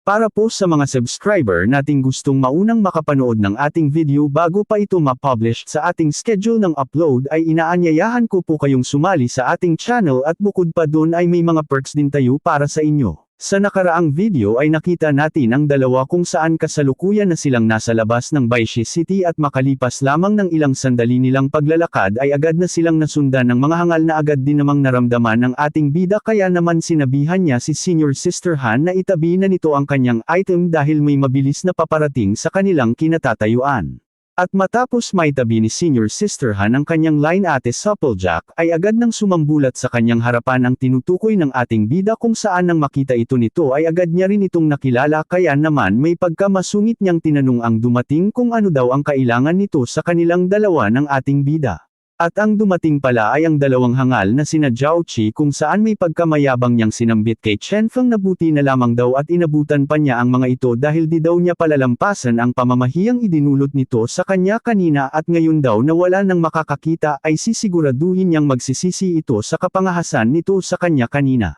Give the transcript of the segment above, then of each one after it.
Para po sa mga subscriber nating gustong maunang makapanood ng ating video bago pa ito ma-publish sa ating schedule ng upload ay inaanyayahan ko po kayong sumali sa ating channel at bukod pa dun ay may mga perks din tayo para sa inyo. Sa nakaraang video ay nakita natin ang dalawa kung saan kasalukuyan na silang nasa labas ng Baishie City at makalipas lamang ng ilang sandali nilang paglalakad ay agad na silang nasundan ng mga hangal na agad din namang naramdaman ng ating bida kaya naman sinabihan niya si Senior Sister Han na itabi na nito ang kanyang item dahil may mabilis na paparating sa kanilang kinatatayuan. At matapos maitabi ni Senior Sister Han ang kanyang line Ate Supplejack ay agad nang sumambulat sa kanyang harapan ang tinutukoy ng ating bida kung saan nang makita ito nito ay agad niya rin itong nakilala kaya naman may pagkamasungit niyang tinanong ang dumating kung ano daw ang kailangan nito sa kanilang dalawa ng ating bida. At ang dumating pala ay ang dalawang hangal na sina Zhao Qi kung saan may pagkamayabang niyang sinambit kay Chen Feng na buti na lamang daw at inabutan pa niya ang mga ito dahil di daw niya palalampasan ang pamamahiyang idinulot nito sa kanya kanina at ngayon daw na wala nang makakakita ay sisiguraduhin niyang magsisisi ito sa kapangahasan nito sa kanya kanina.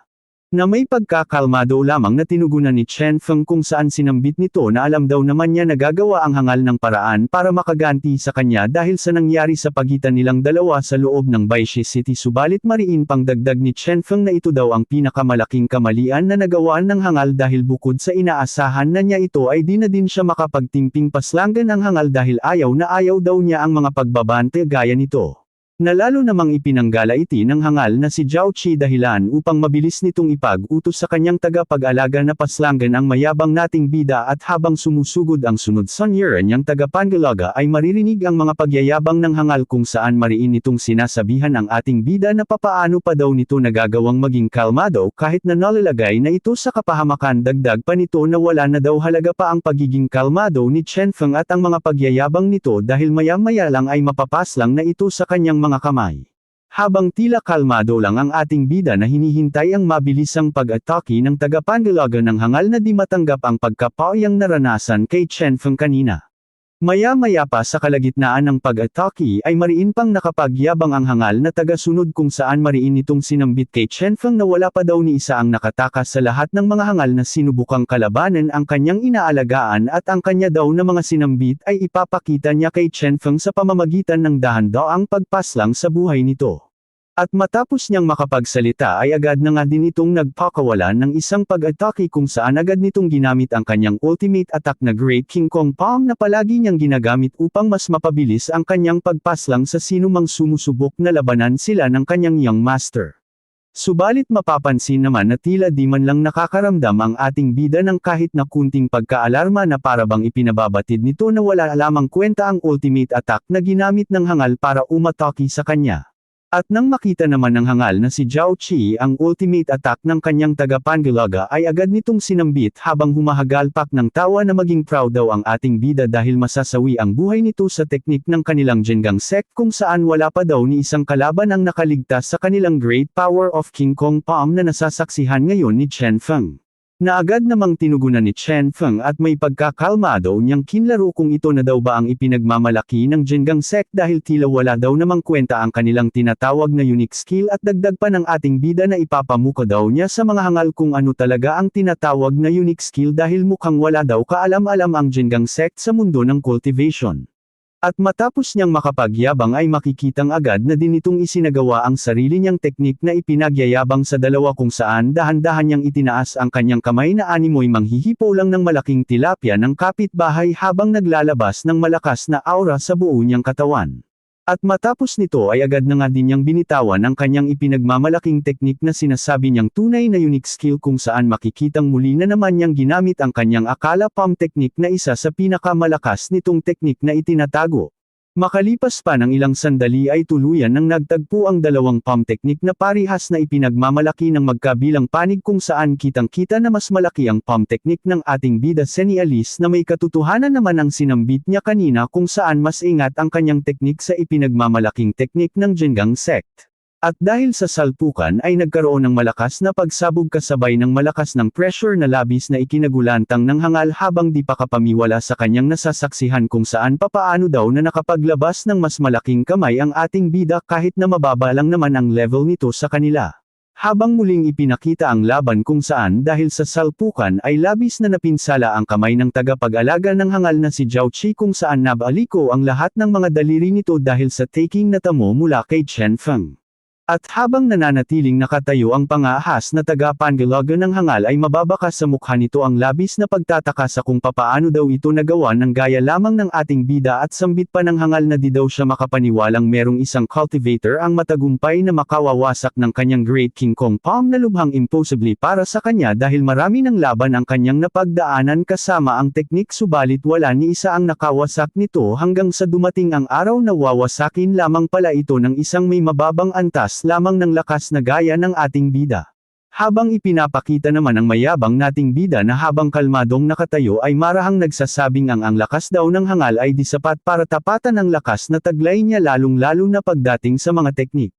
Na may pagkakalmado lamang na tinugunan ni Chen Feng kung saan sinambit nito na alam daw naman niya nagagawa ang hangal ng paraan para makaganti sa kanya dahil sa nangyari sa pagitan nilang dalawa sa loob ng Baishie City subalit mariin pang dagdag ni Chen Feng na ito daw ang pinakamalaking kamalian na nagawaan ng hangal dahil bukod sa inaasahan na niya ito ay di na din siya makapagtimping paslangan ang hangal dahil ayaw na ayaw daw niya ang mga pagbabante gaya nito. Na lalo namang ipinanggalaiti ng hangal na si Zhao Qi dahilan upang mabilis nitong ipag-utos sa kanyang tagapag-alaga na paslangan ang mayabang nating bida at habang sumusugod ang sunod Sun Yuan niyang tagapangalaga ay maririnig ang mga pagyayabang ng hangal kung saan mariin nitong sinasabihan ang ating bida na papaano pa daw nito nagagawang maging kalmado kahit na nalalagay na ito sa kapahamakan dagdag pa nito na wala na daw halaga pa ang pagiging kalmado ni Chen Feng at ang mga pagyayabang nito dahil maya-maya lang ay mapapaslang na ito sa kanyang mga kamay. Habang tila kalmado lang ang ating bida na hinihintay ang mabilisang pag-atake ng tagapangalaga ng hangal na di matanggap ang pagkapauyang naranasan kay Chen Feng kanina. Maya-maya pa sa kalagitnaan ng pag-atake ay mariin pang nakapagyabang ang hangal na taga-sunod kung saan mariin itong sinambit kay Chen Feng na wala pa daw ni isa ang nakatakas sa lahat ng mga hangal na sinubukang kalabanan ang kanyang inaalagaan at ang kanya daw na mga sinambit ay ipapakita niya kay Chen Feng sa pamamagitan ng dahan-daang pagpaslang sa buhay nito. At matapos niyang makapagsalita ay agad na nga din itong nagpakawalan ng isang pag-atake kung saan agad nitong ginamit ang kanyang ultimate attack na Great King Kong Palm na palagi niyang ginagamit upang mas mapabilis ang kanyang pagpaslang sa sinumang sumusubok na labanan sila ng kanyang young master. Subalit mapapansin naman na tila di man lang nakakaramdam ang ating bida ng kahit na kunting pagkaalarma na parabang ipinababatid nito na wala lamang kwenta ang ultimate attack na ginamit ng hangal para umatake sa kanya. At nang makita naman ng hangal na si Zhao Qi ang ultimate attack ng kanyang tagapangalaga ay agad nitong sinambit habang humahagalpak ng tawa na maging proud daw ang ating bida dahil masasawi ang buhay nito sa teknik ng kanilang Zhengang sect kung saan wala pa daw ni isang kalaban ang nakaligtas sa kanilang Great Power of King Kong Palm na nasasaksihan ngayon ni Chen Feng. Na agad namang tinugunan ni Chen Feng at may pagkakalmado niyang kinlaro kung ito na daw ba ang ipinagmamalaki ng Zhengang sect dahil tila wala daw namang kwenta ang kanilang tinatawag na unique skill at dagdag pa ng ating bida na ipapamuka daw niya sa mga hangal kung ano talaga ang tinatawag na unique skill dahil mukhang wala daw kaalam-alam ang Zhengang sect sa mundo ng cultivation. At matapos niyang makapagyabang ay makikitang agad na din itong isinagawa ang sarili niyang teknik na ipinagyayabang sa dalawa kung saan dahan-dahan niyang itinaas ang kanyang kamay na animoy manghihipo lang ng malaking tilapia ng kapitbahay habang naglalabas ng malakas na aura sa buo niyang katawan. At matapos nito ay agad na nga din niyang binitawan ang kanyang ipinagmamalaking teknik na sinasabi niyang tunay na unique skill kung saan makikitang muli na naman niyang ginamit ang kanyang akala palm teknik na isa sa pinakamalakas nitong teknik na itinatago. Makalipas pa ng ilang sandali ay tuluyan nang nagtagpo ang dalawang palm teknik na parihas na ipinagmamalaki ng magkabilang panig kung saan kitang-kita na mas malaki ang palm teknik ng ating bida Seni Alice na may katotohanan naman ang sinambit niya kanina kung saan mas ingat ang kanyang teknik sa ipinagmamalaking teknik ng Zhengang sect. At dahil sa salpukan ay nagkaroon ng malakas na pagsabog kasabay ng malakas ng pressure na labis na ikinagulantang ng hangal habang di pa kapamiwala sa kanyang nasasaksihan kung saan papaano daw na nakapaglabas ng mas malaking kamay ang ating bida kahit na mababa lang naman ang level nito sa kanila. Habang muling ipinakita ang laban kung saan dahil sa salpukan ay labis na napinsala ang kamay ng tagapag-alaga ng hangal na si Zhao Qi kung saan nabaliko ang lahat ng mga daliri nito dahil sa taking na tamo mula kay Chen Feng. At habang nananatiling nakatayo ang pangahas na taga-pangalaga ng hangal ay mababakas sa mukha nito ang labis na pagtataka sa kung papaano daw ito nagawa ng gaya lamang ng ating bida at sambit pa ng hangal na di daw siya makapaniwalang merong isang cultivator ang matagumpay na makawawasak ng kanyang Great King Kong Palm na lubhang impossibly para sa kanya dahil marami ng laban ang kanyang napagdaanan kasama ang teknik subalit wala ni isa ang nakawasak nito hanggang sa dumating ang araw na wawasakin lamang pala ito ng isang may mababang antas lamang ng lakas na gaya ng ating bida. Habang ipinapakita naman ang mayabang nating bida na habang kalmadong nakatayo ay marahang nagsasabing ang lakas daw ng hangal ay di sapat para tapatan ang lakas na taglay niya lalong-lalo na pagdating sa mga teknik.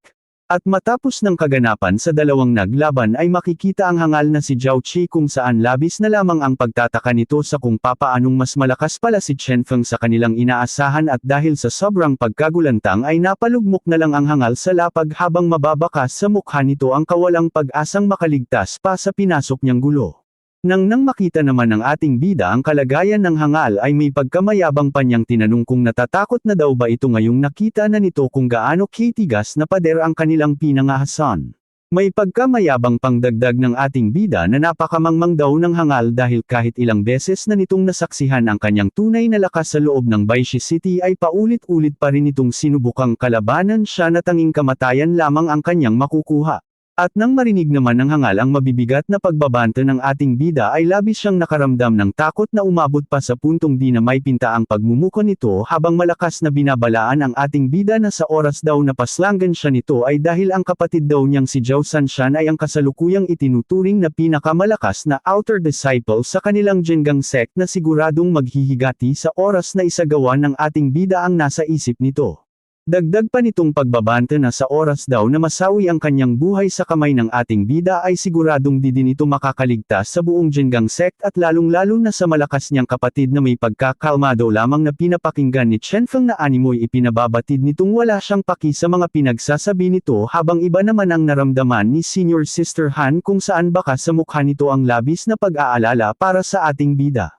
At matapos ng kaganapan sa dalawang naglaban ay makikita ang hangal na si Zhao Qi kung saan labis na lamang ang pagtataka nito sa kung papaanong mas malakas pala si Chen Feng sa kanilang inaasahan at dahil sa sobrang pagkagulantang ay napalugmok na lang ang hangal sa lapag habang mababakas sa mukha nito ang kawalang pag-asang makaligtas pa sa pinasok niyang gulo. Nang makita naman ng ating bida ang kalagayan ng hangal ay may pagkamayabang pa niyang tinanong kung natatakot na daw ba ito ngayong nakita na nito kung gaano kitigas na pader ang kanilang pinangahasan. May pagkamayabang pangdagdag ng ating bida na napakamangmang daw ng hangal dahil kahit ilang beses na nitong nasaksihan ang kanyang tunay na lakas sa loob ng Baishi City ay paulit-ulit pa rin itong sinubukang kalabanan siya na tanging kamatayan lamang ang kanyang makukuha. At nang marinig naman ng hangal ang mabibigat na pagbabanta ng ating bida ay labis siyang nakaramdam ng takot na umabot pa sa puntong di na may pinta ang pagmumuko nito habang malakas na binabalaan ang ating bida na sa oras daw na paslangan siya nito ay dahil ang kapatid daw niyang si Zhao Sanshan ay ang kasalukuyang itinuturing na pinakamalakas na outer disciple sa kanilang Zhengang sect na siguradong maghihigati sa oras na isagawa ng ating bida ang nasa isip nito. Dagdag pa nitong pagbabanta na sa oras daw na masawi ang kanyang buhay sa kamay ng ating bida ay siguradong di din ito makakaligtas sa buong Zhengang sect at lalong-lalo na sa malakas niyang kapatid na may pagkakalmado lamang na pinapakinggan ni Chen Feng na animoy ipinababatid nitong wala siyang paki sa mga pinagsasabi nito habang iba naman ang naramdaman ni Senior Sister Han kung saan baka sa mukha nito ang labis na pag-aalala para sa ating bida.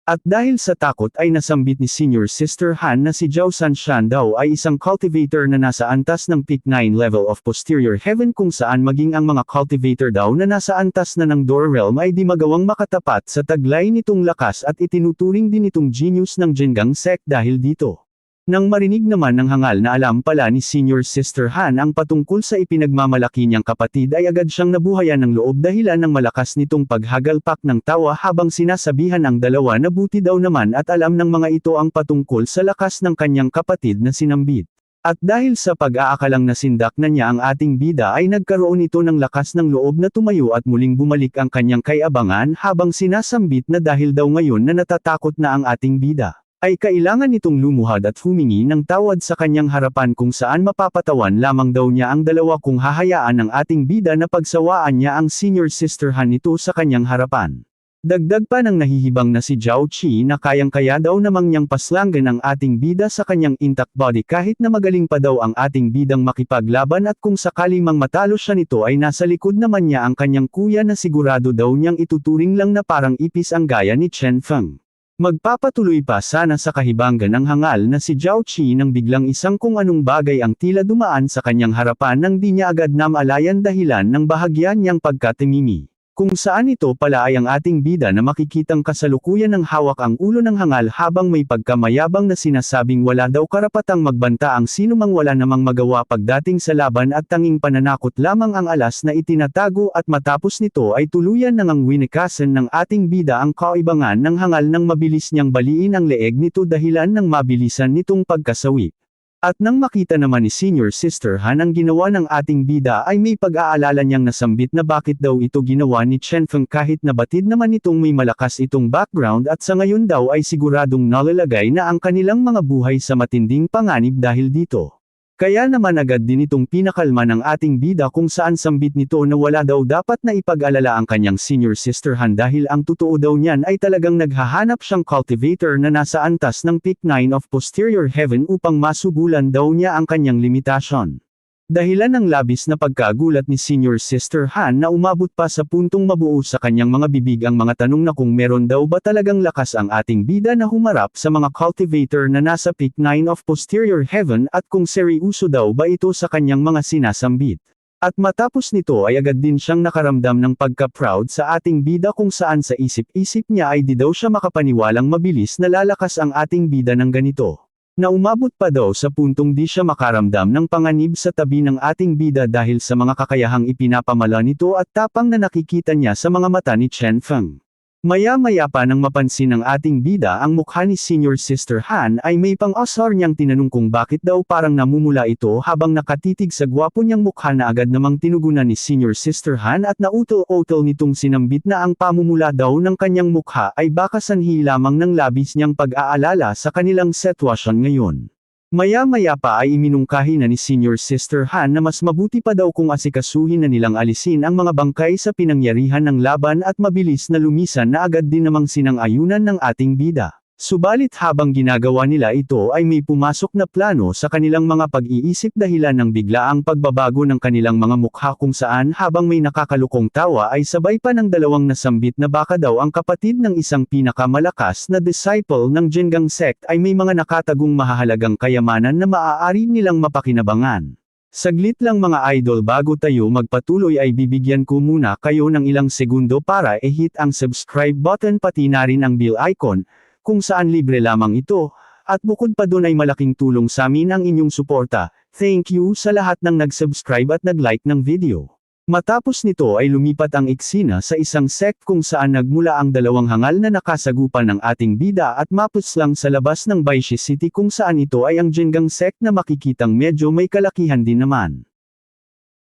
At dahil sa takot ay nasambit ni Senior Sister Han na si Zhao Sanshan daw ay isang cultivator na nasa antas ng Peak 9 level of Posterior Heaven kung saan maging ang mga cultivator daw na nasa antas na ng Door Realm ay di magawang makatapat sa taglay nitong lakas at itinuturing din itong genius ng Zhengang sect dahil dito. Nang marinig naman ng hangal na alam pala ni Senior Sister Han ang patungkol sa ipinagmamalaki niyang kapatid ay agad siyang nabuhayan ng loob dahilan ng malakas nitong paghagalpak ng tawa habang sinasabihan ang dalawa na buti daw naman at alam ng mga ito ang patungkol sa lakas ng kanyang kapatid na sinambit. At dahil sa pag-aakalang nasindak na niya ang ating bida ay nagkaroon ito ng lakas ng loob na tumayo at muling bumalik ang kanyang kayabangan habang sinasambit na dahil daw ngayon na natatakot na ang ating bida ay kailangan nitong lumuhad at humingi ng tawad sa kanyang harapan kung saan mapapatawan lamang daw niya ang dalawa kung hahayaan ng ating bida na pagsawaan niya ang Senior Sister Han nito sa kanyang harapan. Dagdag pa ng nahihibang na si Zhao Qi na kayang-kaya daw namang niyang paslangan ang ating bida sa kanyang intact body kahit na magaling pa daw ang ating bidang makipaglaban at kung sakaling mang matalo siya nito ay nasa likod naman niya ang kanyang kuya na sigurado daw niyang ituturing lang na parang ipis ang gaya ni Chen Feng. Magpapatuloy pa sana sa kahibangan ng hangal na si Zhao Qi nang biglang isang kung anong bagay ang tila dumaan sa kanyang harapan nang di niya agad namalayan dahilan ng bahagyan niyang pagkatimimi. Kung saan ito pala ay ang ating bida na makikitang kasalukuyan ng hawak ang ulo ng hangal habang may pagkamayabang na sinasabing wala daw karapatang magbanta ang sinumang wala namang magawa pagdating sa laban at tanging pananakot lamang ang alas na itinatago at matapos nito ay tuluyan nang ang winikasan ng ating bida ang kaibangan ng hangal nang mabilis niyang baliin ang leeg nito dahilan ng mabilisan nitong pagkasawi. At nang makita naman ni Senior Sister Han ang ginawa ng ating bida ay may pag-aalala niyang nasambit na bakit daw ito ginawa ni Chen Feng kahit nabatid naman itong may malakas itong background at sa ngayon daw ay siguradong nalalagay na ang kanilang mga buhay sa matinding panganib dahil dito. Kaya naman agad din itong pinakalma ng ating bida kung saan sambit nito na wala daw dapat na ipag-alala ang kanyang Senior Sister Han dahil ang totoo daw niyan ay talagang naghahanap siyang cultivator na nasa antas ng Peak 9 of Posterior Heaven upang masubulan daw niya ang kanyang limitasyon. Dahilan ng labis na pagkagulat ni Senior Sister Han na umabot pa sa puntong mabuo sa kanyang mga bibig ang mga tanong na kung meron daw ba talagang lakas ang ating bida na humarap sa mga cultivator na nasa peak 9 of posterior heaven at kung seryoso daw ba ito sa kanyang mga sinasambit. At matapos nito ay agad din siyang nakaramdam ng pagka-proud sa ating bida kung saan sa isip-isip niya ay di daw siya makapaniwalang mabilis na lalakas ang ating bida ng ganito. Na umabot pa daw sa puntong di siya makaramdam ng panganib sa tabi ng ating bida dahil sa mga kakayahang ipinapamala nito at tapang na nakikita niya sa mga mata ni Chen Feng. Maya-maya pa nang mapansin ng ating bida ang mukha ni Senior Sister Han ay may pang-asar niyang tinanong kung bakit daw parang namumula ito habang nakatitig sa gwapo niyang mukha na agad namang tinugunan ni Senior Sister Han at nautol-utol nitong sinambit na ang pamumula daw ng kanyang mukha ay baka sanhi lamang ng labis niyang pag-aalala sa kanilang sitwasyon ngayon. Maya-maya pa ay iminungkahi na ni Senior Sister Han na mas mabuti pa daw kung asikasuhin na nilang alisin ang mga bangkay sa pinangyarihan ng laban at mabilis na lumisan na agad din namang sinang-ayunan ng ating bida. Subalit habang ginagawa nila ito ay may pumasok na plano sa kanilang mga pag-iisip dahilan ng biglaang pagbabago ng kanilang mga mukha kung saan habang may nakakalukong tawa ay sabay pa ng dalawang nasambit na baka daw ang kapatid ng isang pinakamalakas na disciple ng Jingang sect ay may mga nakatagong mahahalagang kayamanan na maaari nilang mapakinabangan. Saglit lang mga idol, bago tayo magpatuloy ay bibigyan ko muna kayo ng ilang segundo para i-hit ang subscribe button pati na rin ang bell icon, kung saan libre lamang ito, at bukod pa dun ay malaking tulong sa amin ang inyong suporta. Thank you sa lahat ng nag-subscribe at nag-like ng video. Matapos nito ay lumipat ang eksena sa isang sect kung saan nagmula ang dalawang hangal na nakasagupan ng ating bida at mapuslang sa labas ng Baishi City kung saan ito ay ang Jingang sect na makikitang medyo may kalakihan din naman.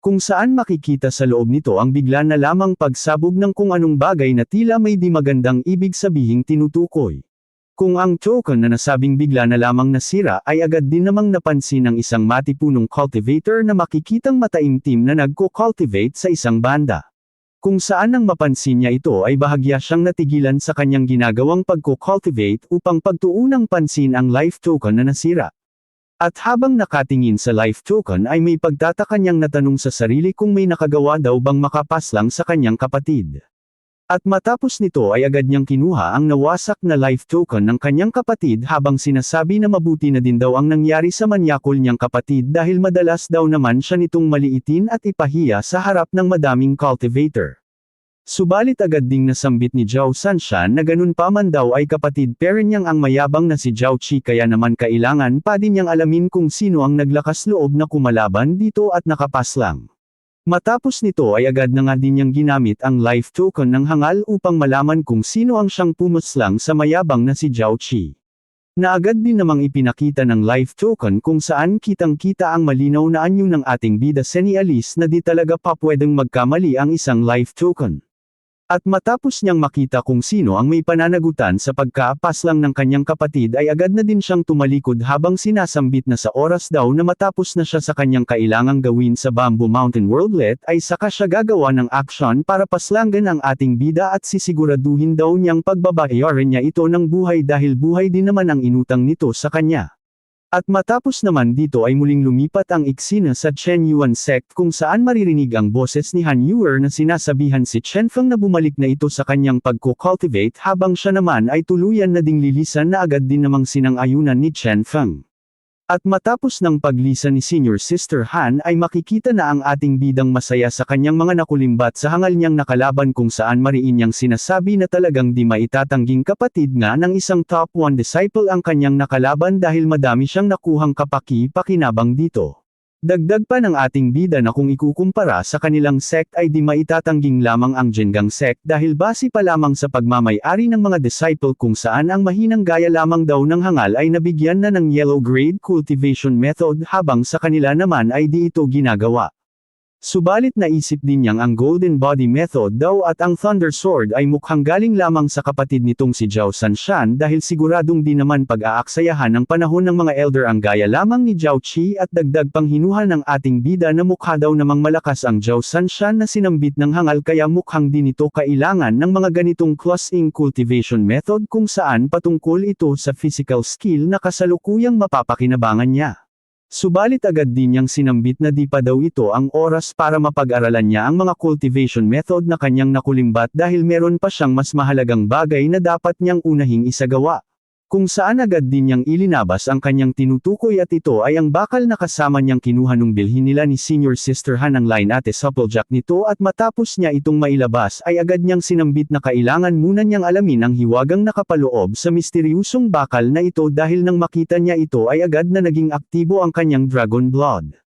Kung saan makikita sa loob nito ang bigla na lamang pagsabog ng kung anong bagay na tila may di magandang ibig sabihing tinutukoy. Kung ang token na nasabing bigla na lamang nasira ay agad din namang napansin ng isang matipunong cultivator na makikitang mataimtim na nagko-cultivate sa isang banda. Kung saan nang mapansin niya ito ay bahagya siyang natigilan sa kanyang ginagawang pagko-cultivate upang pagtuunang pansin ang life token na nasira. At habang nakatingin sa life token ay may pagtataka niyang natanong sa sarili kung may nakagawa daw bang makapaslang sa kanyang kapatid. At matapos nito ay agad niyang kinuha ang nawasak na life token ng kanyang kapatid habang sinasabi na mabuti na din daw ang nangyari sa manyakol niyang kapatid dahil madalas daw naman siya nitong maliitin at ipahiya sa harap ng madaming cultivator. Subalit agad ding nasambit ni Zhao Sanshan na ganun pa man daw ay kapatid pare niyang ang mayabang na si Zhao Qi kaya naman kailangan pa din niyang alamin kung sino ang naglakas loob na kumalaban dito at nakapaslang. Matapos nito ay agad na nga din niyang ginamit ang life token ng hangal upang malaman kung sino ang siyang pumuslang sa mayabang na si Zhao Qi. Na agad din namang ipinakita ng life token kung saan kitang-kita ang malinaw na anyo ng ating bida Senialis na di talaga pa pwedeng magkamali ang isang life token. At matapos niyang makita kung sino ang may pananagutan sa pagkapaslang ng kanyang kapatid ay agad na din siyang tumalikod habang sinasambit na sa oras daw na matapos na siya sa kanyang kailangang gawin sa Bamboo Mountain Worldlet ay saka siya gagawa ng aksyon para paslangan ang ating bida at sisiguraduhin daw niyang pagbabayaran niya ito ng buhay dahil buhay din naman ang inutang nito sa kanya. At matapos naman dito ay muling lumipat ang eksena sa Chen Yuan sect kung saan maririnig ang boses ni Han Yuer na sinasabihan si Chen Feng na bumalik na ito sa kanyang pagko-cultivate habang siya naman ay tuluyan na ding lilisan na agad din namang sinang-ayunan ni Chen Feng. At matapos ng paglisan ni Senior Sister Han ay makikita na ang ating bidang masaya sa kanyang mga nakulimbat sa hangal niyang nakalaban kung saan mariin niyang sinasabi na talagang di maitatangging kapatid nga ng isang top 1 disciple ang kanyang nakalaban dahil madami siyang nakuhang kapaki-pakinabang dito. Dagdag pa ng ating bida na kung ikukumpara sa kanilang sect ay di maitatangging lamang ang Jingang sect dahil base pa lamang sa pagmamay-ari ng mga disciple kung saan ang mahinang gaya lamang daw ng hangal ay nabigyan na ng yellow grade cultivation method habang sa kanila naman ay di ito ginagawa. Subalit naisip din niyang ang Golden Body Method daw at ang Thunder Sword ay mukhang galing lamang sa kapatid nitong si Zhao Sanshan dahil siguradong di naman pag-aaksayahan ng panahon ng mga elder ang gaya lamang ni Zhao Qi at dagdag pang hinuha ng ating bida na mukha daw namang malakas ang Zhao Sanshan na sinambit ng hangal kaya mukhang din ito kailangan ng mga ganitong close-in cultivation method kung saan patungkol ito sa physical skill na kasalukuyang mapapakinabangan niya. Subalit agad din niyang sinambit na di pa daw ito ang oras para mapag-aralan niya ang mga cultivation method na kanyang nakulimbat dahil meron pa siyang mas mahalagang bagay na dapat niyang unahing isagawa. Kung saan agad din niyang ilinabas ang kanyang tinutukoy at ito ay ang bakal na kasama niyang kinuha nung bilhin nila ni Senior Sister Han ang line at supplejack nito at matapos niya itong mailabas ay agad niyang sinambit na kailangan muna niyang alamin ang hiwagang nakapaloob sa misteryusong bakal na ito dahil nang makita niya ito ay agad na naging aktibo ang kanyang dragon blood.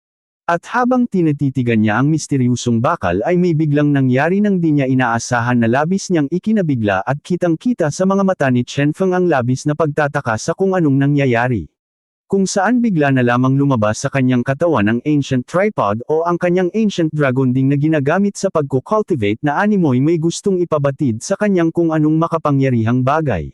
At habang tinititigan niya ang misteryusong bakal ay may biglang nangyari nang di niya inaasahan na labis niyang ikinabigla at kitang-kita sa mga mata ni Chen Feng ang labis na pagtataka sa kung anong nangyayari. Kung saan bigla na lamang lumabas sa kanyang katawan ang ancient tripod o ang kanyang ancient dragon ding na ginagamit sa pagko-cultivate na animoy may gustong ipabatid sa kanyang kung anong makapangyarihang bagay.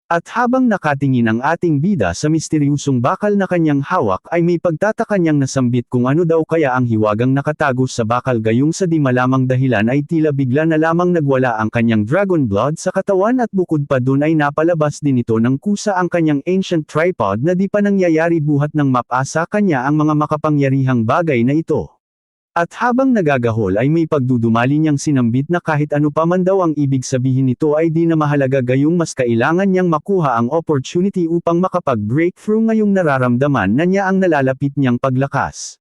At habang nakatingin ang ating bida sa misteryusong bakal na kanyang hawak ay may pagtataka niyang nasambit kung ano daw kaya ang hiwagang nakatago sa bakal gayong sa di malamang dahilan ay tila bigla na lamang nagwala ang kanyang dragon blood sa katawan at bukod pa dun ay napalabas din ito ng kusa ang kanyang ancient tripod na di pa nangyayari buhat ng mapasa kanya ang mga makapangyarihang bagay na ito. At habang nagagahol ay may pagdudumali niyang sinambit na kahit ano pa man daw ang ibig sabihin nito ay di na mahalaga gayong mas kailangan niyang makuha ang opportunity upang makapag-breakthrough ngayong nararamdaman na niya ang nalalapit niyang paglakas.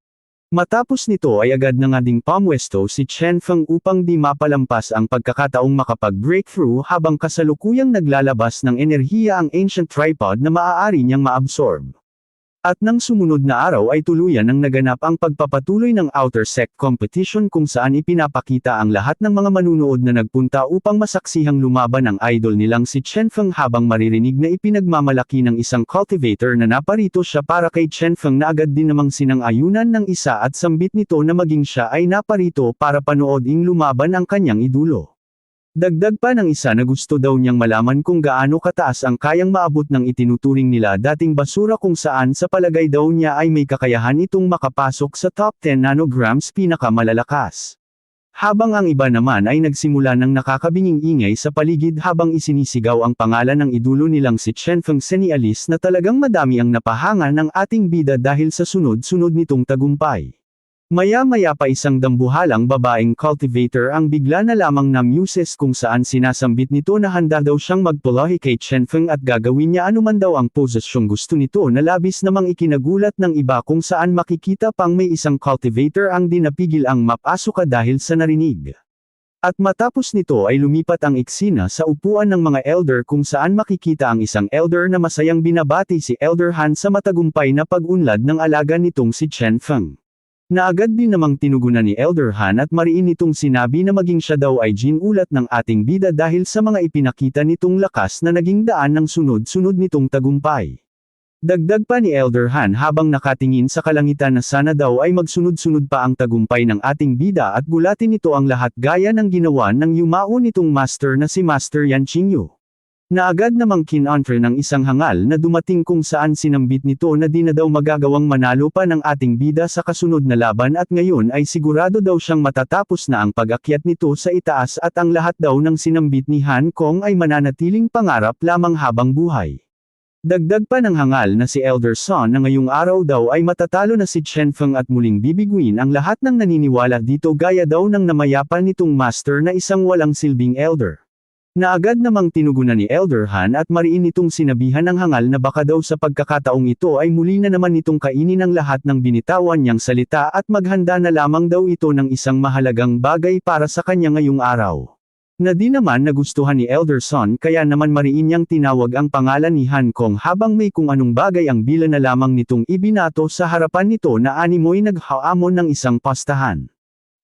Matapos nito ay agad na nga ding pamwesto si Chen Feng upang di mapalampas ang pagkakataong makapag-breakthrough habang kasalukuyang naglalabas ng enerhiya ang ancient tripod na maaari niyang maabsorb. At nang sumunod na araw ay tuluyan nang naganap ang pagpapatuloy ng Outer Sect Competition kung saan ipinapakita ang lahat ng mga manunood na nagpunta upang masaksihang lumaban ang idol nilang si Chen Feng habang maririnig na ipinagmamalaki ng isang cultivator na naparito siya para kay Chen Feng na agad din namang sinang-ayunan ng isa at sambit nito na maging siya ay naparito para panooding lumaban ang kanyang idolo. Dagdag pa ng isa na gusto daw niyang malaman kung gaano kataas ang kayang maabot ng itinuturing nila dating basura kung saan sa palagay daw niya ay may kakayahan itong makapasok sa top 10 nanograms pinakamalalakas. Habang ang iba naman ay nagsimula ng nakakabinging ingay sa paligid habang isinisigaw ang pangalan ng idolo nilang si Chen Feng Senialis na talagang madami ang napahanga ng ating bida dahil sa sunod-sunod nitong tagumpay. Maya-maya pa isang dambuhalang babaeng cultivator ang bigla na lamang na muses kung saan sinasambit nito na handa daw siyang magpulahi kay Chen Feng at gagawin niya anuman daw ang posisyong gusto nito na labis namang ikinagulat ng iba kung saan makikita pang may isang cultivator ang dinapigil ang mapasuka dahil sa narinig. At matapos nito ay lumipat ang eksena sa upuan ng mga elder kung saan makikita ang isang elder na masayang binabati si Elder Han sa matagumpay na pag-unlad ng alaga nitong si Chen Feng. Na agad din namang tinugunan ni Elder Han at mariin nitong sinabi na maging siya daw ay ginulat ng ating bida dahil sa mga ipinakita nitong lakas na naging daan ng sunod-sunod nitong tagumpay. Dagdag pa ni Elder Han habang nakatingin sa kalangitan na sana daw ay magsunod-sunod pa ang tagumpay ng ating bida at gulatin nito ang lahat gaya ng ginawa ng yumao nitong master na si Master Yan Qingyu. Na agad namang kinontre ng isang hangal na dumating kung saan sinambit nito na di na daw magagawang manalo pa ng ating bida sa kasunod na laban at ngayon ay sigurado daw siyang matatapos na ang pag-akyat nito sa itaas at ang lahat daw ng sinambit ni Han Kong ay mananatiling pangarap lamang habang buhay. Dagdag pa ng hangal na si Elder Son na ngayong araw daw ay matatalo na si Chen Feng at muling bibiguin ang lahat ng naniniwala dito gaya daw ng namayapan nitong master na isang walang silbing elder. Na agad namang tinugunan ni Elder Han at mariin nitong sinabihan ng hangal na baka daw sa pagkakataong ito ay muli na naman nitong kainin ang lahat ng binitawan niyang salita at maghanda na lamang daw ito ng isang mahalagang bagay para sa kanya ngayong araw. Na di naman nagustuhan ni Elder Son kaya naman mariin niyang tinawag ang pangalan ni Han Kong habang may kung anong bagay ang bila na lamang nitong ibinato sa harapan nito na animoy naghaamon ng isang pastahan.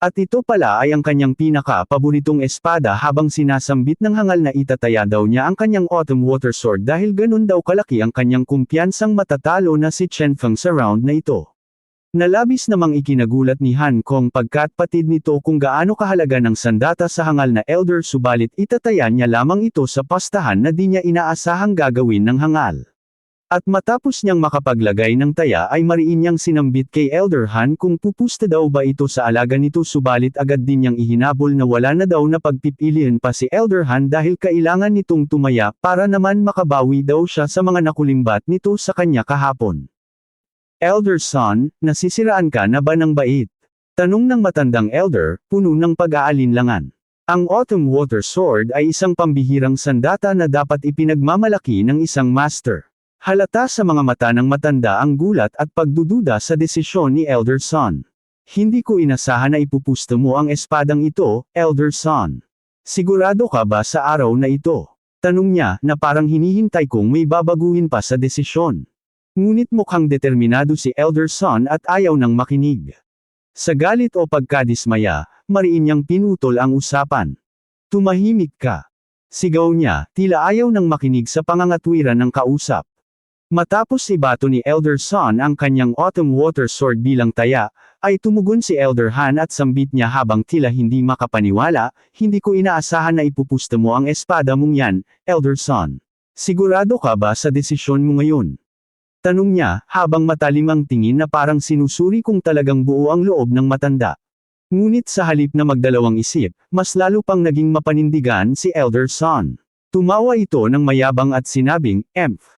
At ito pala ay ang kanyang pinaka-paboritong espada habang sinasambit ng hangal na itataya daw niya ang kanyang Autumn Water Sword dahil ganun daw kalaki ang kanyang kumpiyansang matatalo na si Chen Feng sa round na ito. Nalabis namang ikinagulat ni Han Kong pagkat patid nito kung gaano kahalaga ng sandata sa hangal na elder subalit itataya niya lamang ito sa pastahan na di niya inaasahang gagawin ng hangal. At matapos niyang makapaglagay ng taya ay mariin niyang sinambit kay Elder Han kung pupusta daw ba ito sa alaga nito subalit agad din niyang ihinabol na wala na daw na pagpipilian pa si Elder Han dahil kailangan nitong tumaya para naman makabawi daw siya sa mga nakulimbat nito sa kanya kahapon. Elder Son, nasisiraan ka na ba ng bait? Tanong ng matandang elder, puno ng pag-aalinlangan. Ang Autumn Water Sword ay isang pambihirang sandata na dapat ipinagmamalaki ng isang master. Halata sa mga mata ng matanda ang gulat at pagdududa sa desisyon ni Elder Son. Hindi ko inasahan na ipupusto mo ang espadang ito, Elder Son. Sigurado ka ba sa araw na ito? Tanong niya na parang hinihintay kong may babaguhin pa sa desisyon. Ngunit mukhang determinado si Elder Son at ayaw nang makinig. Sa galit o pagkadismaya, mariin niyang pinutol ang usapan. Tumahimik ka. Sigaw niya, tila ayaw nang makinig sa pangangatwiran ng kausap. Matapos ibato ni Elder Son ang kanyang Autumn Water Sword bilang taya, ay tumugon si Elder Han at sambit niya habang tila hindi makapaniwala, hindi ko inaasahan na ipupusta mo ang espada mong yan, Elder Son. Sigurado ka ba sa desisyon mo ngayon? Tanong niya, habang matalim ang tingin na parang sinusuri kung talagang buo ang loob ng matanda. Ngunit sa halip na magdalawang isip, mas lalo pang naging mapanindigan si Elder Son. Tumawa ito ng mayabang at sinabing,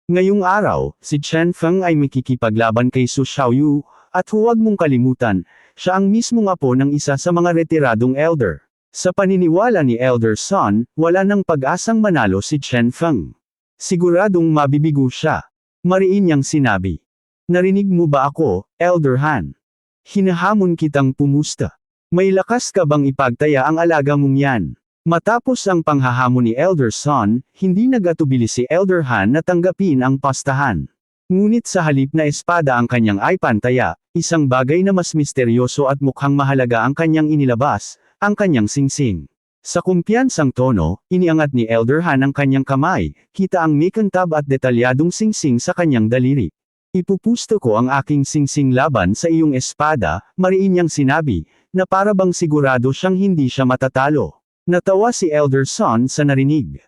ngayong araw, si Chen Feng ay makikipaglaban kay Su Xiaoyu, at huwag mong kalimutan, siya ang mismong apo ng isa sa mga retiradong elder. Sa paniniwala ni Elder Son, wala nang pag-asang manalo si Chen Feng. Siguradong mabibigo siya. Mariin niyang sinabi. Narinig mo ba ako, Elder Han? Hinahamon kitang pumusta. May lakas ka bang ipagtaya ang alaga mong yan? Matapos ang panghahamon ni Elder Son, hindi nagatubili si Elder Han na tanggapin ang pastahan. Ngunit sa halip na espada ang kanyang ipantaya, isang bagay na mas misteryoso at mukhang mahalaga ang kanyang inilabas, ang kanyang singsing. Sa kumpiyansang tono, iniangat ni Elder Han ang kanyang kamay, kita ang makintab at detalyadong singsing sa kanyang daliri. Ipupusto ko ang aking singsing laban sa iyong espada, mariin niyang sinabi, na para bang sigurado siyang hindi siya matatalo. Natawa si Elder Son sa narinig.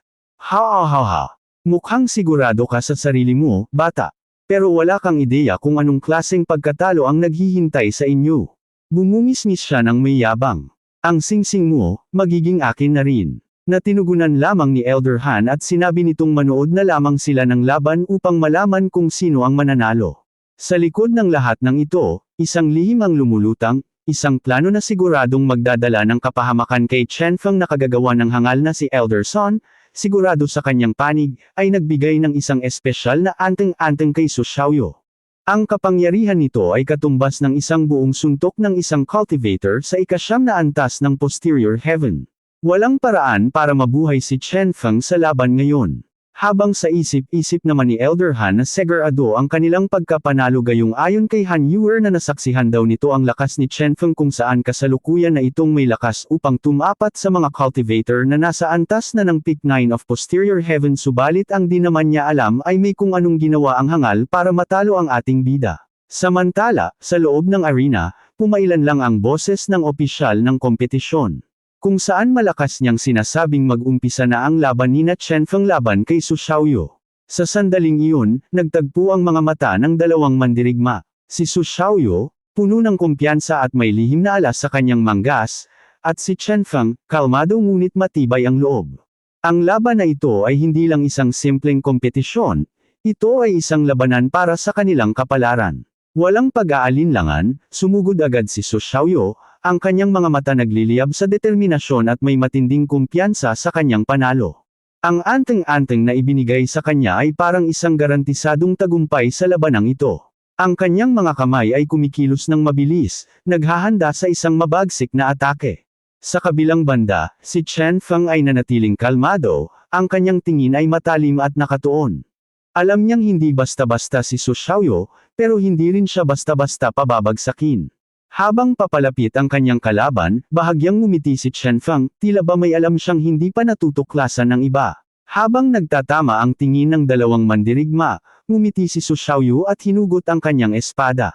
Ha. Mukhang sigurado ka sa sarili mo, bata. Pero wala kang ideya kung anong klaseng pagkatalo ang naghihintay sa inyo. Bumungisngis siya ng may yabang. Ang singsing mo, magiging akin na rin. Natinugunan lamang ni Elder Han at sinabi nitong manood na lamang sila ng laban upang malaman kung sino ang mananalo. Sa likod ng lahat ng ito, isang lihim ang lumulutang, isang plano na siguradong magdadala ng kapahamakan kay Chen Feng na kagagawa ng hangal na si Elder Son, sigurado sa kanyang panig, ay nagbigay ng isang espesyal na anteng-anteng kay Su Xiaoyu. Ang kapangyarihan nito ay katumbas ng isang buong suntok ng isang cultivator sa ikasyam na antas ng posterior heaven. Walang paraan para mabuhay si Chen Feng sa laban ngayon. Habang sa isip-isip naman ni Elder Han na segurado ang kanilang pagkapanalo gayong ayon kay Han Yuer na nasaksihan daw nito ang lakas ni Chen Feng kung saan kasalukuyan na itong may lakas upang tumapat sa mga cultivator na nasa antas na ng peak 9 of posterior heaven subalit ang di naman niya alam ay may kung anong ginawa ang hangal para matalo ang ating bida. Samantala, sa loob ng arena, pumailan lang ang boses ng opisyal ng kompetisyon. Kung saan malakas niyang sinasabing mag-umpisa na ang laban ni Chen Feng laban kay Su Xiaoyu. Sa sandaling iyon, nagtagpo ang mga mata ng dalawang mandirigma. Si Su Xiaoyu, puno ng kumpiyansa at may lihim na alas sa kanyang manggas, at si Chen Feng, kalmado ngunit matibay ang loob. Ang laban na ito ay hindi lang isang simpleng kompetisyon, ito ay isang labanan para sa kanilang kapalaran. Walang pag-aalinlangan, sumugod agad si Su Xiaoyu, ang kanyang mga mata nagliliyab sa determinasyon at may matinding kumpiyansa sa kanyang panalo. Ang anteng-anteng na ibinigay sa kanya ay parang isang garantisadong tagumpay sa labanang ito. Ang kanyang mga kamay ay kumikilos ng mabilis, naghahanda sa isang mabagsik na atake. Sa kabilang banda, si Chen Feng ay nanatiling kalmado, ang kanyang tingin ay matalim at nakatuon. Alam niyang hindi basta-basta si Su Xiaoyu, pero hindi rin siya basta-basta pababagsakin. Habang papalapit ang kanyang kalaban, bahagyang ngumiti si Chen Feng, tila ba may alam siyang hindi pa natutuklasan ng iba. Habang nagtatama ang tingin ng dalawang mandirigma, ngumiti si Su Xiaoyu at hinugot ang kanyang espada.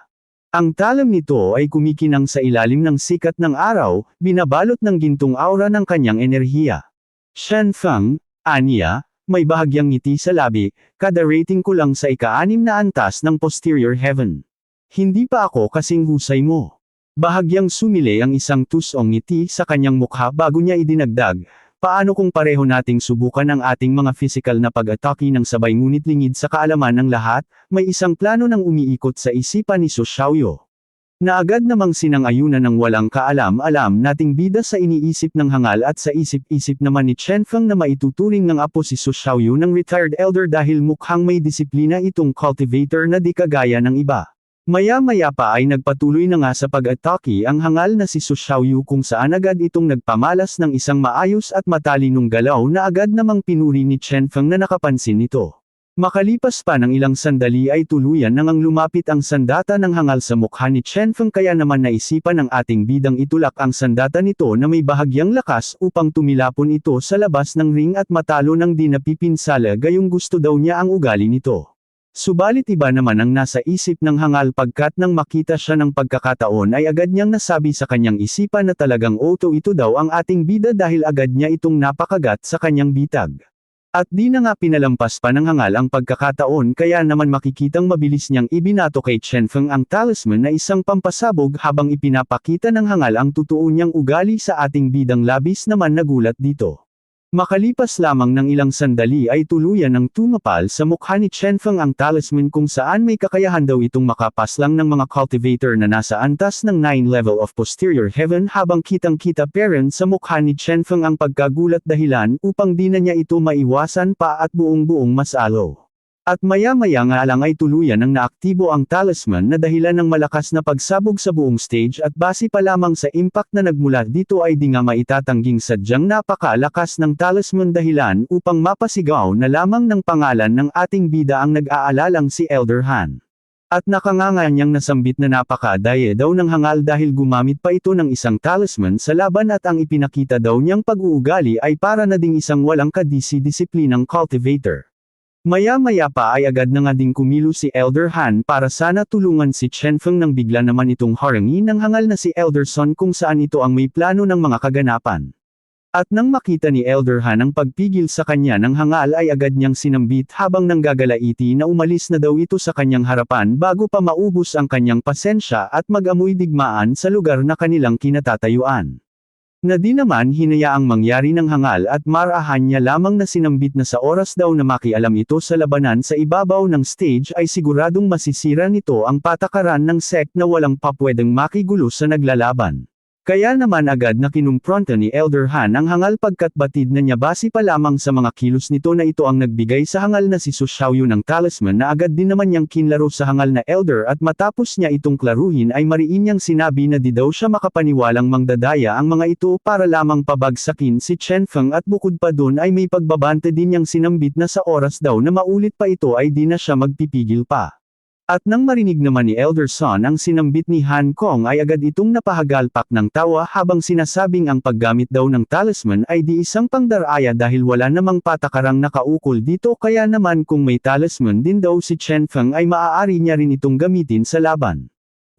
Ang talam nito ay kumikinang sa ilalim ng sikat ng araw, binabalot ng gintong aura ng kanyang enerhiya. Chen Feng, aniya, may bahagyang ngiti sa labi, kada rating ko lang sa ika-6 na antas ng posterior heaven. Hindi pa ako kasing husay mo. Bahagyang sumili ang isang tusong ngiti sa kanyang mukha bago niya idinagdag, Paano kung pareho nating subukan ang ating mga physical na pag-atake ng sabay ngunit lingid sa kaalaman ng lahat, may isang plano nang umiikot sa isipan ni Su Xiaoyu. Na agad namang sinang-ayunan ng walang kaalam-alam nating bida sa iniisip ng hangal at sa isip-isip naman ni Chen Feng na maituturing ng apo si Su Xiaoyu ng retired elder dahil mukhang may disiplina itong cultivator na di kagaya ng iba. Maya-maya pa ay nagpatuloy na nga sa pag-atake ang hangal na si Su Xiaoyu kung saan agad itong nagpamalas ng isang maayos at matalinong galaw na agad namang pinuri ni Chen Feng na nakapansin nito. Makalipas pa ng ilang sandali ay tuluyan nang lumapit ang sandata ng hangal sa mukha ni Chen Feng kaya naman naisipan ng ating bidang itulak ang sandata nito na may bahagyang lakas upang tumilapon ito sa labas ng ring at matalo ng di napipinsala gayong gusto daw niya ang ugali nito. Subalit iba naman ang nasa isip ng hangal pagkat nang makita siya ng pagkakataon ay agad niyang nasabi sa kanyang isipan na talagang auto ito daw ang ating bida dahil agad niya itong napakagat sa kanyang bitag. At di na nga pinalampas pa ng hangal ang pagkakataon kaya naman makikitang mabilis niyang ibinato kay Chen Feng ang talisman na isang pampasabog habang ipinapakita ng hangal ang totoo niyang ugali sa ating bidang labis naman nagulat dito. Makalipas lamang ng ilang sandali ay tuluyan ng tumapal sa mukha ni Chen Feng ang talisman kung saan may kakayahan daw itong makapaslang ng mga cultivator na nasa antas ng 9 level of posterior heaven habang kitang-kita parent sa mukha ni Chen Feng ang pagkagulat dahilan upang di na niya ito maiwasan pa at buong-buong masalo. At maya-maya nga lang ay tuluyan ng naaktibo ang talisman na dahilan ng malakas na pagsabog sa buong stage at base pa lamang sa impact na nagmula dito ay di nga maitatangging sadyang napakalakas ng talisman dahilan upang mapasigaw na lamang ng pangalan ng ating bida ang nag-aalalang si Elder Han. At nakanganga niyang nasambit na napakadaye daw ng hangal dahil gumamit pa ito ng isang talisman sa laban at ang ipinakita daw niyang pag-uugali ay para na ding isang walang kadisi-disiplinang cultivator. Maya-maya pa ay agad na nga ding kumilos si Elder Han para sana tulungan si Chen Feng nang bigla naman itong harangin ng hangal na si Elder Son kung saan ito ang may plano ng mga kaganapan. At nang makita ni Elder Han ang pagpigil sa kanya ng hangal ay agad niyang sinambit habang nanggagalaiti na umalis na daw ito sa kanyang harapan bago pa maubos ang kanyang pasensya at mag-amoy digmaan sa lugar na kanilang kinatatayuan. Na di naman hinayaang mangyari ng hangal at marahan niya lamang na sinambit na sa oras daw na makialam ito sa labanan sa ibabaw ng stage ay siguradong masisira nito ang patakaran ng sect na walang papwedeng makigulo sa naglalaban. Kaya naman agad na kinumpronta ni Elder Han ang hangal pagkat batid na niya base pa lamang sa mga kilos nito na ito ang nagbigay sa hangal na si Su Xiaoyu ng talisman na agad din naman niyang kinlaro sa hangal na Elder at matapos niya itong klaruhin ay mariin niyang sinabi na di daw siya makapaniwalang mangdadaya ang mga ito para lamang pabagsakin si Chen Feng at bukod pa dun ay may pagbabante din niyang sinambit na sa oras daw na maulit pa ito ay di na siya magpipigil pa. At nang marinig naman ni Elder Son ang sinambit ni Han Kong ay agad itong napahagalpak ng tawa habang sinasabing ang paggamit daw ng talisman ay di isang pangdaraya dahil wala namang patakarang nakaukol dito kaya naman kung may talisman din daw si Chen Feng ay maaari niya rin itong gamitin sa laban.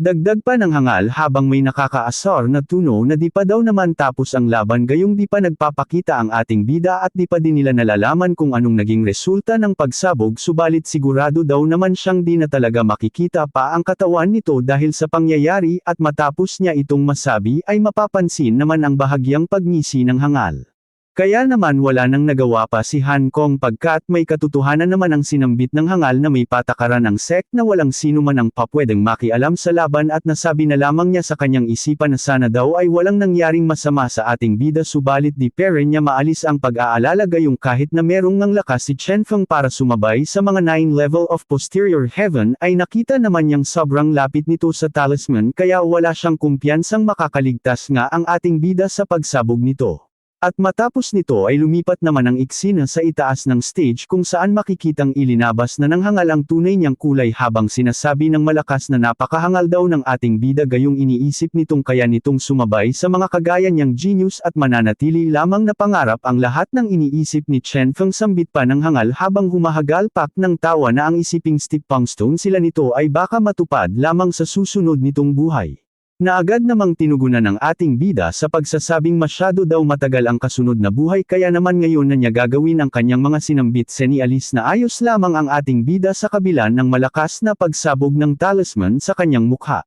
Dagdag pa ng hangal habang may nakakaasar na tuno na di pa daw naman tapos ang laban gayong di pa nagpapakita ang ating bida at di pa din nila nalalaman kung anong naging resulta ng pagsabog subalit sigurado daw naman siyang di na talaga makikita pa ang katawan nito dahil sa pangyayari at matapos niya itong masabi ay mapapansin naman ang bahagyang pagngisi ng hangal. Kaya naman wala nang nagawa pa si Han Kong pagkat may katotohanan naman ang sinambit ng hangal na may patakaran ng sect na walang sino man ang papwedeng makialam sa laban at nasabi na lamang niya sa kanyang isipan na sana daw ay walang nangyaring masama sa ating bida subalit di pere niya maalis ang pag-aalala gayong kahit na merong ngang lakas si Chen Feng para sumabay sa mga 9 level of posterior heaven ay nakita naman niyang sobrang lapit nito sa talisman kaya wala siyang kumpiyansang makakaligtas nga ang ating bida sa pagsabog nito. At matapos nito ay lumipat naman ang eksena sa itaas ng stage kung saan makikitang ilinabas na ng hangal ang tunay niyang kulay habang sinasabi ng malakas na napakahangal daw ng ating bida gayong iniisip nitong kaya nitong sumabay sa mga kagaya niyang genius at mananatili lamang na pangarap ang lahat ng iniisip ni Chen Feng sambit pa ng hangal habang humahagalpak ng tawa na ang isiping stepping stone sila nito ay baka matupad lamang sa susunod nitong buhay. Na agad namang tinugunan ng ating bida sa pagsasabing masyado daw matagal ang kasunod na buhay kaya naman ngayon na niya gagawin ang kanyang mga sinambit senialis na ayos lamang ang ating bida sa kabila ng malakas na pagsabog ng talisman sa kanyang mukha.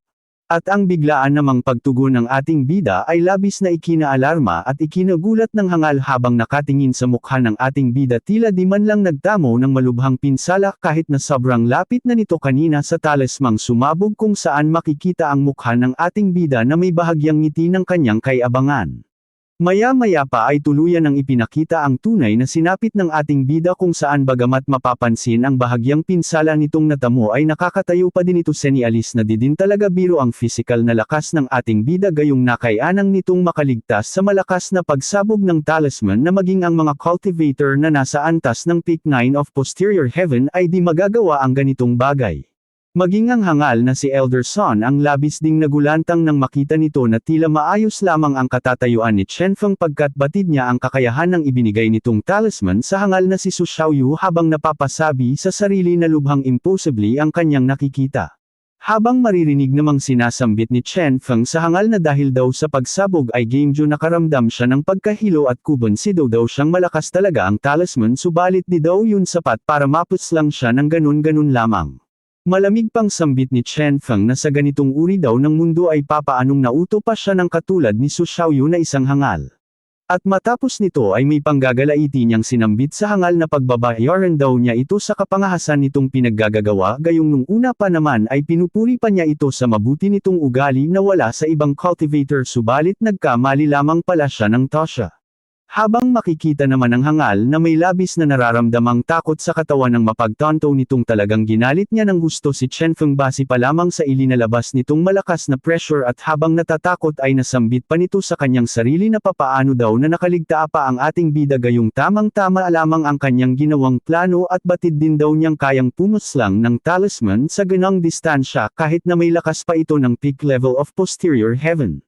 At ang biglaan namang pagtugon ng ating bida ay labis na ikinaalarma at ikinagulat ng hangal habang nakatingin sa mukha ng ating bida tila di man lang nagtamo ng malubhang pinsala kahit na sobrang lapit na nito kanina sa talismang sumabog kung saan makikita ang mukha ng ating bida na may bahagyang ngiti ng kanyang kay-abangan. Maya-maya pa ay tuluyan ng ipinakita ang tunay na sinapit ng ating bida kung saan bagamat mapapansin ang bahagyang pinsala nitong natamo ay nakakatayo pa din ito senialis na di din talaga biro ang physical na lakas ng ating bida gayong nakayanang nitong makaligtas sa malakas na pagsabog ng talisman na maging ang mga cultivator na nasa antas ng peak 9 of posterior heaven ay di magagawa ang ganitong bagay. Maging ang hangal na si Elder Son ang labis ding nagulantang nang makita nito na tila maayos lamang ang katatayuan ni Chen Feng pagkat batid niya ang kakayahan ng ibinigay nitong talisman sa hangal na si Su Xiaoyu habang napapasabi sa sarili na lubhang impossibly ang kanyang nakikita. Habang maririnig namang sinasambit ni Chen Feng sa hangal na dahil daw sa pagsabog ay Gamejo nakaramdam siya ng pagkahilo at kumbinsido daw siyang malakas talaga ang talisman subalit di daw yun sapat para maputs lang siya ng ganun-ganun lamang. Malamig pang sambit ni Chen Feng na sa ganitong uri daw ng mundo ay papaanong nauto pa siya ng katulad ni Su Xiaoyu na isang hangal. At matapos nito ay may panggagalaiti niyang sinambit sa hangal na pagbabayaran daw niya ito sa kapangahasan nitong pinaggagawa gayong nung una pa naman ay pinupuri pa niya ito sa mabuti nitong ugali na wala sa ibang cultivator subalit nagkamali lamang pala siya ng tosya. Habang makikita naman ng hangal na may labis na nararamdamang takot sa katawan ng mapagtanto nitong talagang ginalit niya ng gusto si Chen Feng base pa lamang sa ilinalabas nitong malakas na pressure at habang natatakot ay nasambit pa nito sa kanyang sarili na papaano daw na nakaligtaa pa ang ating bida gayong tamang-tama lamang ang kanyang ginawang plano at batid din daw niyang kayang pumuslang ng talisman sa ganang distansya kahit na may lakas pa ito ng peak level of posterior heaven.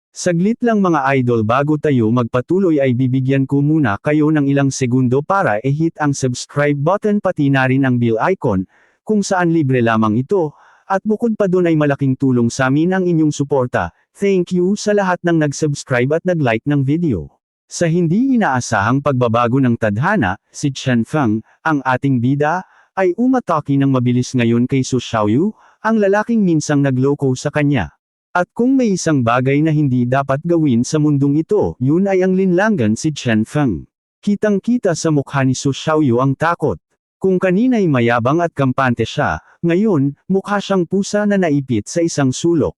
Saglit lang mga idol bago tayo magpatuloy ay bibigyan ko muna kayo ng ilang segundo para i-hit ang subscribe button pati na rin ang bell icon, kung saan libre lamang ito, at bukod pa dun ay malaking tulong sa amin ang inyong suporta. Thank you sa lahat ng nag-subscribe at nag-like ng video. Sa hindi inaasahang pagbabago ng tadhana, si Chen Feng, ang ating bida, ay umatake ng mabilis ngayon kay Su Xiaoyu, ang lalaking minsang nagloko sa kanya. At kung may isang bagay na hindi dapat gawin sa mundong ito, yun ay ang linlangan si Chen Feng. Kitang-kita sa mukha ni Su Xiaoyu ang takot. Kung kanina'y mayabang at kampante siya, ngayon, mukha siyang pusa na naipit sa isang sulok.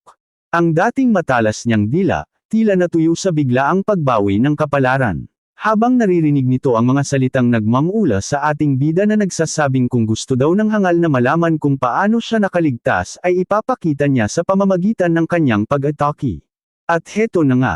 Ang dating matalas niyang dila, tila natuyo sa biglaang pagbawi ng kapalaran. Habang naririnig nito ang mga salitang nagmamula sa ating bida na nagsasabing kung gusto daw ng hangal na malaman kung paano siya nakaligtas ay ipapakita niya sa pamamagitan ng kanyang pag-atake. At heto na nga.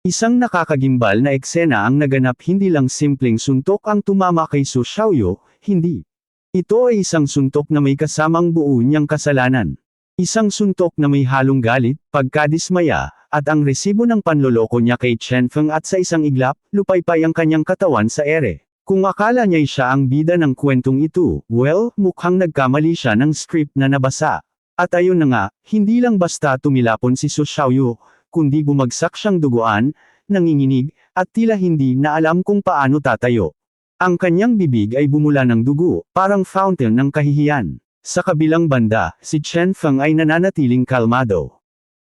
Isang nakakagimbal na eksena ang naganap hindi lang simpleng suntok ang tumama kay Su Xiaoyu, hindi. Ito ay isang suntok na may kasamang buo niyang kasalanan. Isang suntok na may halong galit, pagkadismaya, at ang resibo ng panloloko niya kay Chen Feng at sa isang iglap, lupaypay ang kanyang katawan sa ere. Kung akala niya'y siya ang bida ng kwentong ito, well, mukhang nagkamali siya ng script na nabasa. At ayun na nga, hindi lang basta tumilapon si Su Xiaoyu, kundi bumagsak siyang duguan, nanginginig, at tila hindi na alam kung paano tatayo. Ang kanyang bibig ay bumula ng dugo, parang fountain ng kahihiyan. Sa kabilang banda, si Chen Feng ay nananatiling kalmado.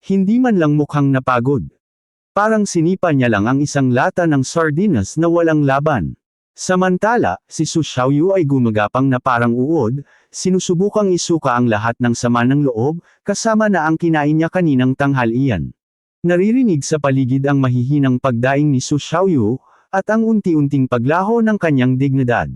Hindi man lang mukhang napagod. Parang sinipa niya lang ang isang lata ng sardinas na walang laban. Samantala, si Su Xiaoyu ay gumagapang na parang uod, sinusubukang isuka ang lahat ng sama ng loob, kasama na ang kinain niya kaninang tanghalian. Naririnig sa paligid ang mahihinang pagdaing ni Su Xiaoyu, at ang unti-unting paglaho ng kanyang dignidad.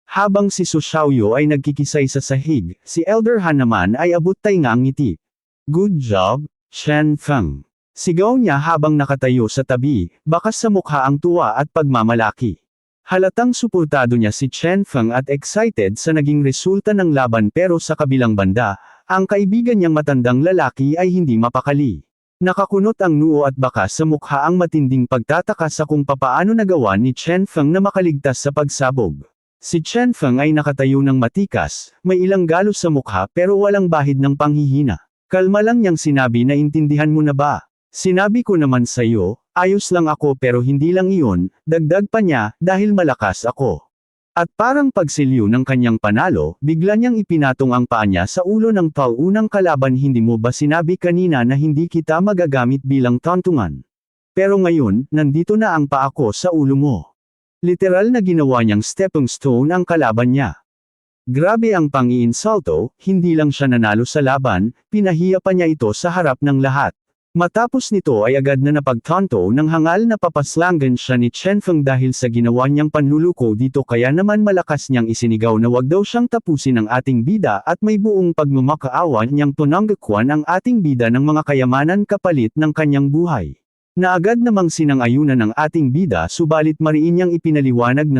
Habang si Su Xiaoyu ay nagkikisay sa sahig, si Elder Han naman ay abot taingang ngiti. Good job, Chen Feng. Sigaw niya habang nakatayo sa tabi, bakas sa mukha ang tuwa at pagmamalaki. Halatang suportado niya si Chen Feng at excited sa naging resulta ng laban pero sa kabilang banda, ang kaibigan niyang matandang lalaki ay hindi mapakali. Nakakunot ang noo at bakas sa mukha ang matinding pagtataka sa kung papaano nagawa ni Chen Feng na makaligtas sa pagsabog. Si Chen Feng ay nakatayo ng matikas, may ilang galos sa mukha pero walang bahid ng panghihina. Kalma lang niyang sinabi na intindihan mo na ba? Sinabi ko naman sa iyo, ayos lang ako pero hindi lang iyon, dagdag pa niya, dahil malakas ako. At parang pagsilyo ng kanyang panalo, bigla niyang ipinatong ang paa niya sa ulo ng unang kalaban. Hindi mo ba sinabi kanina na hindi kita magagamit bilang tantungan? Pero ngayon, nandito na ang paa ko sa ulo mo. Literal na ginawa niyang stepping stone ang kalaban niya. Grabe ang pang-iinsulto, hindi lang siya nanalo sa laban, pinahiya pa niya ito sa harap ng lahat. Matapos nito ay agad na napagtanto ng hangal na papaslangan siya ni Chen Feng dahil sa ginawa niyang panluluko dito, kaya naman malakas niyang isinigaw na wag daw siyang tapusin ang ating bida at may buong pagmamakaawa niyang tunanggakuan ang ating bida ng mga kayamanan kapalit ng kanyang buhay. Na agad namang sinang-ayunan ng ating bida, subalit mariin niyang ipinaliwanag na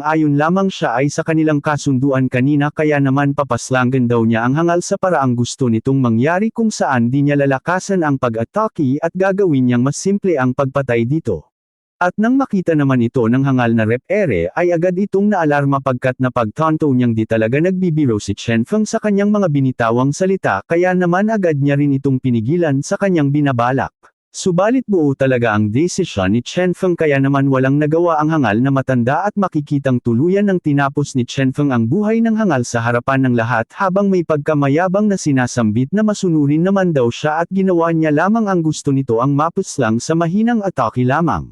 ayon lamang siya ay sa kanilang kasunduan kanina, kaya naman papaslangan daw niya ang hangal sa paraang gusto nitong mangyari kung saan di niya lalakasan ang pag-atake at gagawin niyang mas simple ang pagpatay dito. At nang makita naman ito ng hangal na Rep-ere ay agad itong naalarma pagkat napagtanto niyang di talaga nagbibiro si Chen Feng sa kanyang mga binitawang salita, kaya naman agad niya rin itong pinigilan sa kanyang binabalak. Subalit buo talaga ang desisyon ni Chen Feng, kaya naman walang nagawa ang hangal na matanda at makikitang tuluyan ng tinapos ni Chen Feng ang buhay ng hangal sa harapan ng lahat, habang may pagkamayabang na sinasambit na masunurin naman daw siya at ginawa niya lamang ang gusto nito, ang mapuslang sa mahinang atake lamang.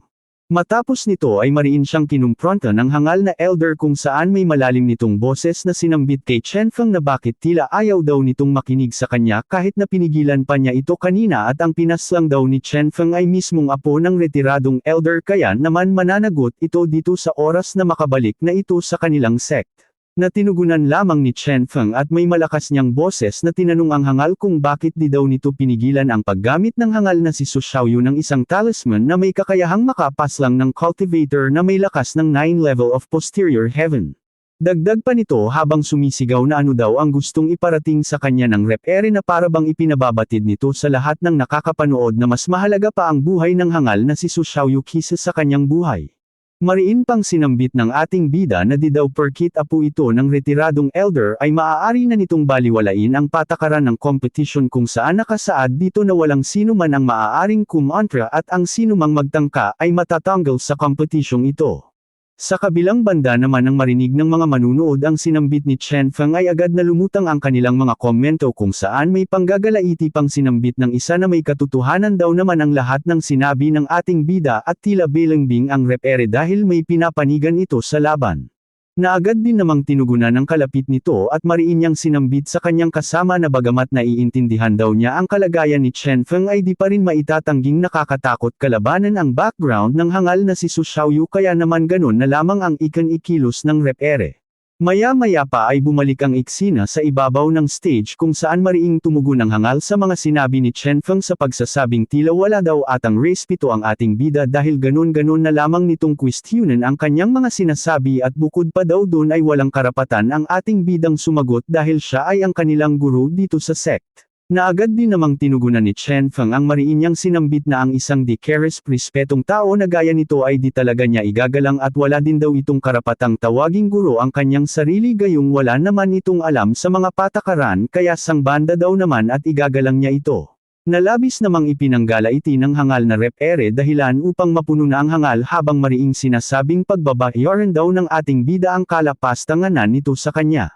Matapos nito ay mariin siyang kinumpronta ng hangal na elder kung saan may malalim nitong boses na sinambit kay Chen Feng na bakit tila ayaw daw nitong makinig sa kanya kahit na pinigilan pa niya ito kanina, at ang pinaslang daw ni Chen Feng ay mismong apo ng retiradong elder, kaya naman mananagot ito dito sa oras na makabalik na ito sa kanilang sect. Na tinugunan lamang ni Chen Feng at may malakas niyang boses na tinanong ang hangal kung bakit di daw nito pinigilan ang paggamit ng hangal na si Su Xiaoyu ng isang talisman na may kakayahang makapaslang ng cultivator na may lakas ng 9 level of posterior heaven. Dagdag pa nito habang sumisigaw na ano daw ang gustong iparating sa kanya ng Rep-ere na parabang ipinababatid nito sa lahat ng nakakapanood na mas mahalaga pa ang buhay ng hangal na si Su Xiaoyu kisa sa kanyang buhay. Mariin pang sinambit ng ating bida na di daw porkit apo ito ng retiradong elder ay maaari na nitong baliwalain ang patakaran ng competition kung saan nakasaad dito na walang sino man ang maaaring kumontra at ang sino mang magtangka ay matatanggal sa competition ito. Sa kabilang banda naman ng marinig ng mga manunood ang sinambit ni Chen Feng ay agad na lumutang ang kanilang mga komento kung saan may panggagalaiti pang sinambit ng isa na may katotohanan daw naman ang lahat ng sinabi ng ating bida at tila bilangbing ang Rep-ere dahil may pinapanigan ito sa laban. Na agad din namang tinugunan ng kalapit nito at mariin niyang sinambit sa kanyang kasama na bagamat naiintindihan daw niya ang kalagayan ni Chen Feng ay di pa rin maitatangging nakakatakot kalabanan ang background ng hangal na si Su Xiaoyu, kaya naman ganun na lamang ang ikilos ng Rep-ere. Maya-maya pa ay bumalik ang eksena sa ibabaw ng stage kung saan mariing tumugon ang hangal sa mga sinabi ni Chen Feng sa pagsasabing tila wala daw atang respeto ang ating bida dahil ganun-ganun na lamang nitong questionan ang kanyang mga sinasabi, at bukod pa daw dun ay walang karapatan ang ating bidang sumagot dahil siya ay ang kanilang guro dito sa sect. Na agad din namang tinugunan ni Chen Feng ang mariin niyang sinambit na ang isang di keres prispetong tao na gaya nito ay di talaga niya igagalang at wala din daw itong karapatang tawaging guro ang kanyang sarili, gayong wala naman itong alam sa mga patakaran, kaya sangbanda daw naman at igagalang niya ito. Nalabis namang ipinanggalaiti ng hangal na Rep-ere dahilan upang mapuno na ang hangal habang mariing sinasabing pagbabayaran daw ng ating bida ang kalapastanganan nito sa kanya.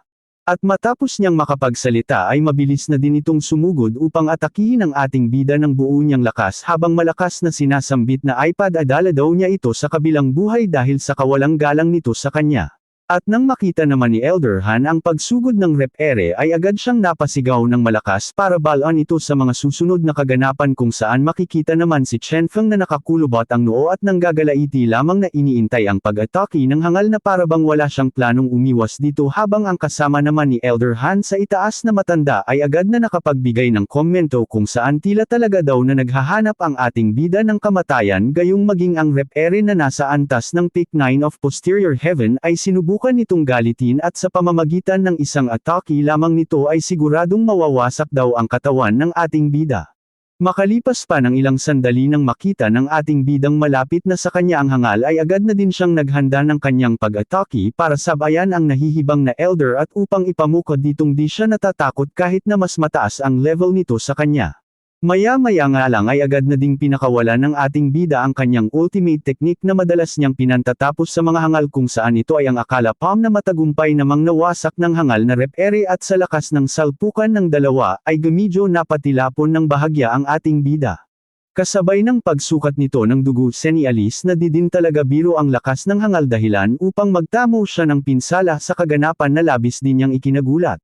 At matapos niyang makapagsalita ay mabilis na din itong sumugod upang atakihin ang ating bida ng buo niyang lakas habang malakas na sinasambit na iPad adala daw niya ito sa kabilang buhay dahil sa kawalang galang nito sa kanya. At nang makita naman ni Elder Han ang pagsugod ng Rep-ere ay agad siyang napasigaw ng malakas para balaan ito sa mga susunod na kaganapan kung saan makikita naman si Chen Feng na nakakulubot ang noo at nanggagalaiti lamang na iniintay ang pag-atake ng hangal na parabang wala siyang planong umiwas dito, habang ang kasama naman ni Elder Han sa itaas na matanda ay agad na nakapagbigay ng komento kung saan tila talaga daw na naghahanap ang ating bida ng kamatayan, gayong maging ang Rep-ere na nasa antas ng Peak 9 of Posterior Heaven ay sinubukan nitong galitin at sa pamamagitan ng isang atake lamang nito ay siguradong mawawasak daw ang katawan ng ating bida. Makalipas pa ng ilang sandali nang makita ng ating bidang malapit na sa kanya ang hangal ay agad na din siyang naghanda ng kanyang pag-atake para sabayan ang nahihibang na elder at upang ipamukod ditong di siya natatakot kahit na mas mataas ang level nito sa kanya. Maya-maya nga lang ay agad na ding pinakawalan ng ating bida ang kanyang ultimate technique na madalas niyang pinantatapos sa mga hangal kung saan ito ay ang akala palm na matagumpay namang nawasak ng hangal na rep-ere at sa lakas ng salpukan ng dalawa ay medyo napatilapon ng bahagya ang ating bida. Kasabay ng pagsukat nito ng dugo senialis na di din talaga biro ang lakas ng hangal dahilan upang magtamo siya ng pinsala sa kaganapan na labis din niyang ikinagulat.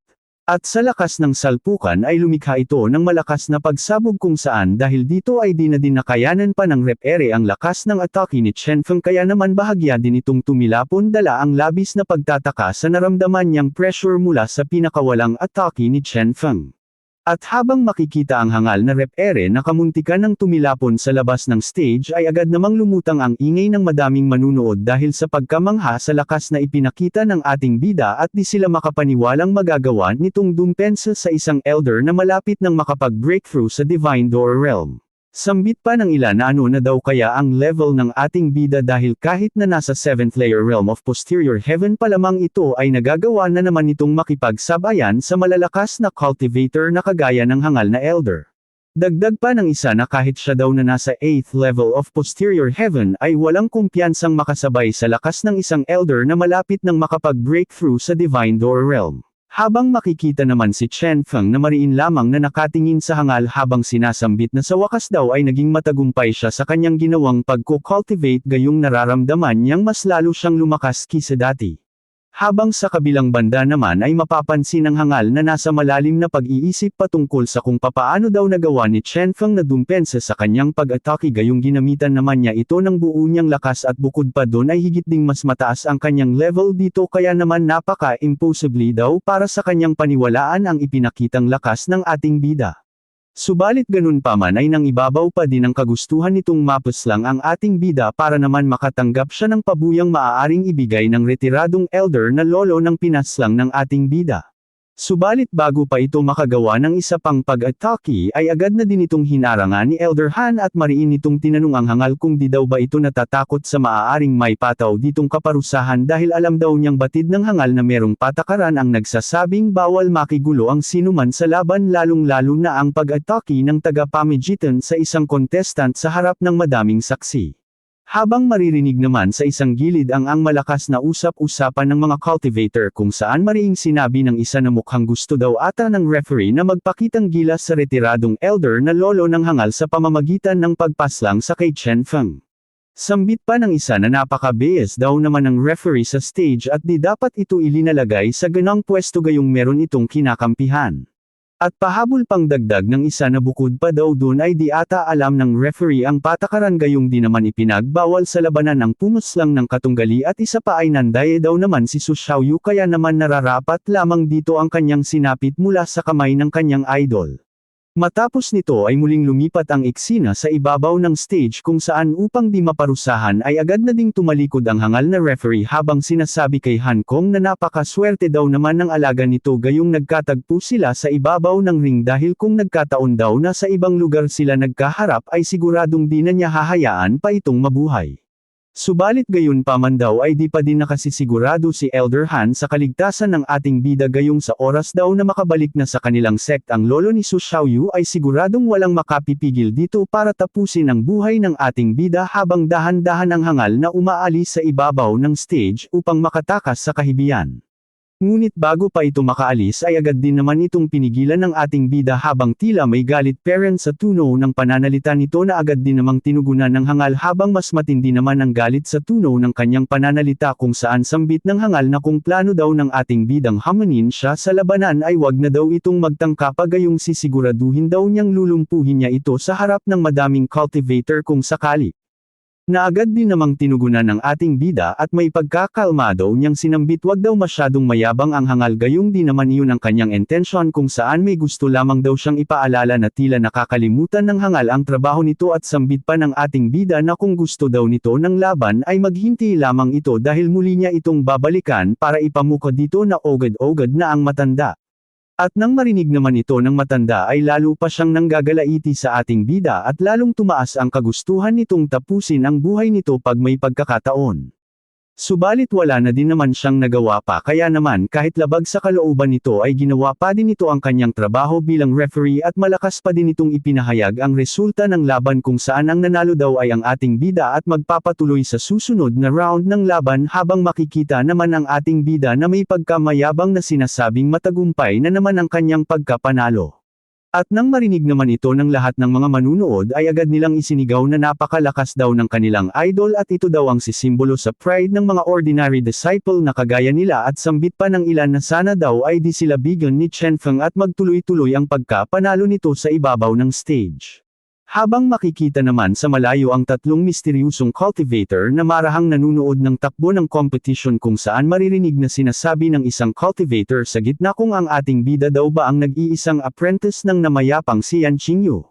At sa lakas ng salpukan ay lumikha ito ng malakas na pagsabog kung saan dahil dito ay di na din nakayanan pa ng rep-ere ang lakas ng atake ni Chen Feng kaya naman bahagya din itong tumilapon dala ang labis na pagtataka sa naramdaman niyang pressure mula sa pinakawalang atake ni Chen Feng. At habang makikita ang hangal na rep-ere na kamuntikan ng tumilapon sa labas ng stage ay agad namang lumutang ang ingay ng madaming manunood dahil sa pagkamangha sa lakas na ipinakita ng ating bida at di sila makapaniwalang magagawa nitong dumpensa sa isang elder na malapit ng makapag-breakthrough sa Divine Door Realm. Sambit pa ng ilan na ano na daw kaya ang level ng ating bida dahil kahit na nasa 7th layer realm of posterior heaven pa lamang ito ay nagagawa na naman itong makipagsabayan sa malalakas na cultivator na kagaya ng hangal na elder. Dagdag pa ng isa na kahit siya daw na nasa 8th level of posterior heaven ay walang kumpiyansang makasabay sa lakas ng isang elder na malapit ng makapag-breakthrough sa Divine Door Realm. Habang makikita naman si Chen Feng na mariin lamang na nakatingin sa hangal habang sinasambit na sa wakas daw ay naging matagumpay siya sa kanyang ginawang pagko-cultivate gayong nararamdaman niyang mas lalo siyang lumakas kisa dati. Habang sa kabilang banda naman ay mapapansin ng hangal na nasa malalim na pag-iisip patungkol sa kung papaano daw nagawa ni Chen Feng na dumpensa sa kanyang pag-atake gayong ginamitan naman niya ito ng buo niyang lakas at bukod pa doon ay higit ding mas mataas ang kanyang level dito kaya naman napaka-impossibly daw para sa kanyang paniwalaan ang ipinakitang lakas ng ating bida. Subalit ganun pa man ay nang ibabaw pa din ang kagustuhan nitong mapuslang ang ating bida para naman makatanggap siya ng pabuyang maaaring ibigay ng retiradong elder na lolo ng pinaslang ng ating bida. Subalit bago pa ito makagawa ng isa pang pag-atake ay agad na din itong hinarangan ni Elder Han at mariin itong tinanong ang hangal kung di daw ba ito natatakot sa maaaring may pataw ditong kaparusahan dahil alam daw niyang batid ng hangal na merong patakaran ang nagsasabing bawal makigulo ang sinuman sa laban lalong-lalo na ang pag-atake ng taga-pamigitan sa isang contestant sa harap ng madaming saksi. Habang maririnig naman sa isang gilid ang malakas na usap-usapan ng mga cultivator kung saan mariing sinabi ng isa na mukhang gusto daw ata ng referee na magpakitang gilas sa retiradong elder na lolo ng hangal sa pamamagitan ng pagpaslang sa kay Chen Feng. Sambit pa ng isa na napaka-bias daw naman ng referee sa stage at di dapat ito ilinalagay sa ganang pwesto gayong meron itong kinakampihan. At pahabol pang dagdag ng isa na bukod pa daw dun ay di ata alam ng referee ang patakaran gayong di naman ipinagbawal sa labanan ang pumuslang ng katunggali at isa pa ay nandaye daw naman si Su Xiaoyu kaya naman nararapat lamang dito ang kanyang sinapit mula sa kamay ng kanyang idol. Matapos nito ay muling lumipat ang eksena sa ibabaw ng stage kung saan upang di maparusahan ay agad na ding tumalikod ang hangal na referee habang sinasabi kay Han Kong na napakaswerte daw naman ng alaga nito gayong nagkatagpo sila sa ibabaw ng ring dahil kung nagkataon daw na sa ibang lugar sila nagkaharap ay siguradong di na niya hahayaan pa itong mabuhay. Subalit gayon pa man daw ay di pa din nakasisigurado si Elder Han sa kaligtasan ng ating bida gayong sa oras daw na makabalik na sa kanilang sect ang lolo ni Su Xiaoyu ay siguradong walang makapipigil dito para tapusin ang buhay ng ating bida habang dahan-dahan ang hangal na umaalis sa ibabaw ng stage upang makatakas sa kahibiyan. Ngunit bago pa ito makaalis ay agad din naman itong pinigilan ng ating bida habang tila may galit parent sa tuno ng pananalita nito na agad din namang tinugunan ng hangal habang mas matindi naman ang galit sa tuno ng kanyang pananalita kung saan sambit ng hangal na kung plano daw ng ating bidang hamanin siya sa labanan ay wag na daw itong magtangka pa gayong sisiguraduhin daw niyang lulumpuhin niya ito sa harap ng madaming cultivator kung sakali. Na agad din namang tinugunan ng ating bida at may pagkakalmado niyang sinambit wag daw masyadong mayabang ang hangal gayong di naman iyon ang kanyang intensyon kung saan may gusto lamang daw siyang ipaalala na tila nakakalimutan ng hangal ang trabaho nito at sambit pa ng ating bida na kung gusto daw nito ng laban ay maghintay lamang ito dahil muli niya itong babalikan para ipamuka dito na ogad-ogad na ang matanda. At nang marinig naman ito ng matanda ay lalo pa siyang nanggagalaiti sa ating bida at lalong tumaas ang kagustuhan nitong tapusin ang buhay nito pag may pagkakataon. Subalit wala na din naman siyang nagawa pa kaya naman kahit labag sa kalooban nito ay ginawa pa din nito ang kanyang trabaho bilang referee at malakas pa din itong ipinahayag ang resulta ng laban kung saan ang nanalo daw ay ang ating bida at magpapatuloy sa susunod na round ng laban habang makikita naman ang ating bida na may pagkamayabang na sinasabing matagumpay na naman ang kanyang pagkapanalo. At nang marinig naman ito ng lahat ng mga manunood ay agad nilang isinigaw na napakalakas daw ng kanilang idol at ito daw ang sisimbolo sa pride ng mga ordinary disciple na kagaya nila at sambit pa ng ilan na sana daw ay di sila bigyan ni Chen Feng at magtuloy-tuloy ang pagkapanalo nito sa ibabaw ng stage. Habang makikita naman sa malayo ang tatlong misteryusong cultivator na marahang nanunood ng takbo ng competition kung saan maririnig na sinasabi ng isang cultivator sa gitna kung ang ating bida daw ba ang nag-iisang apprentice ng namayapang si Yan Qingyu.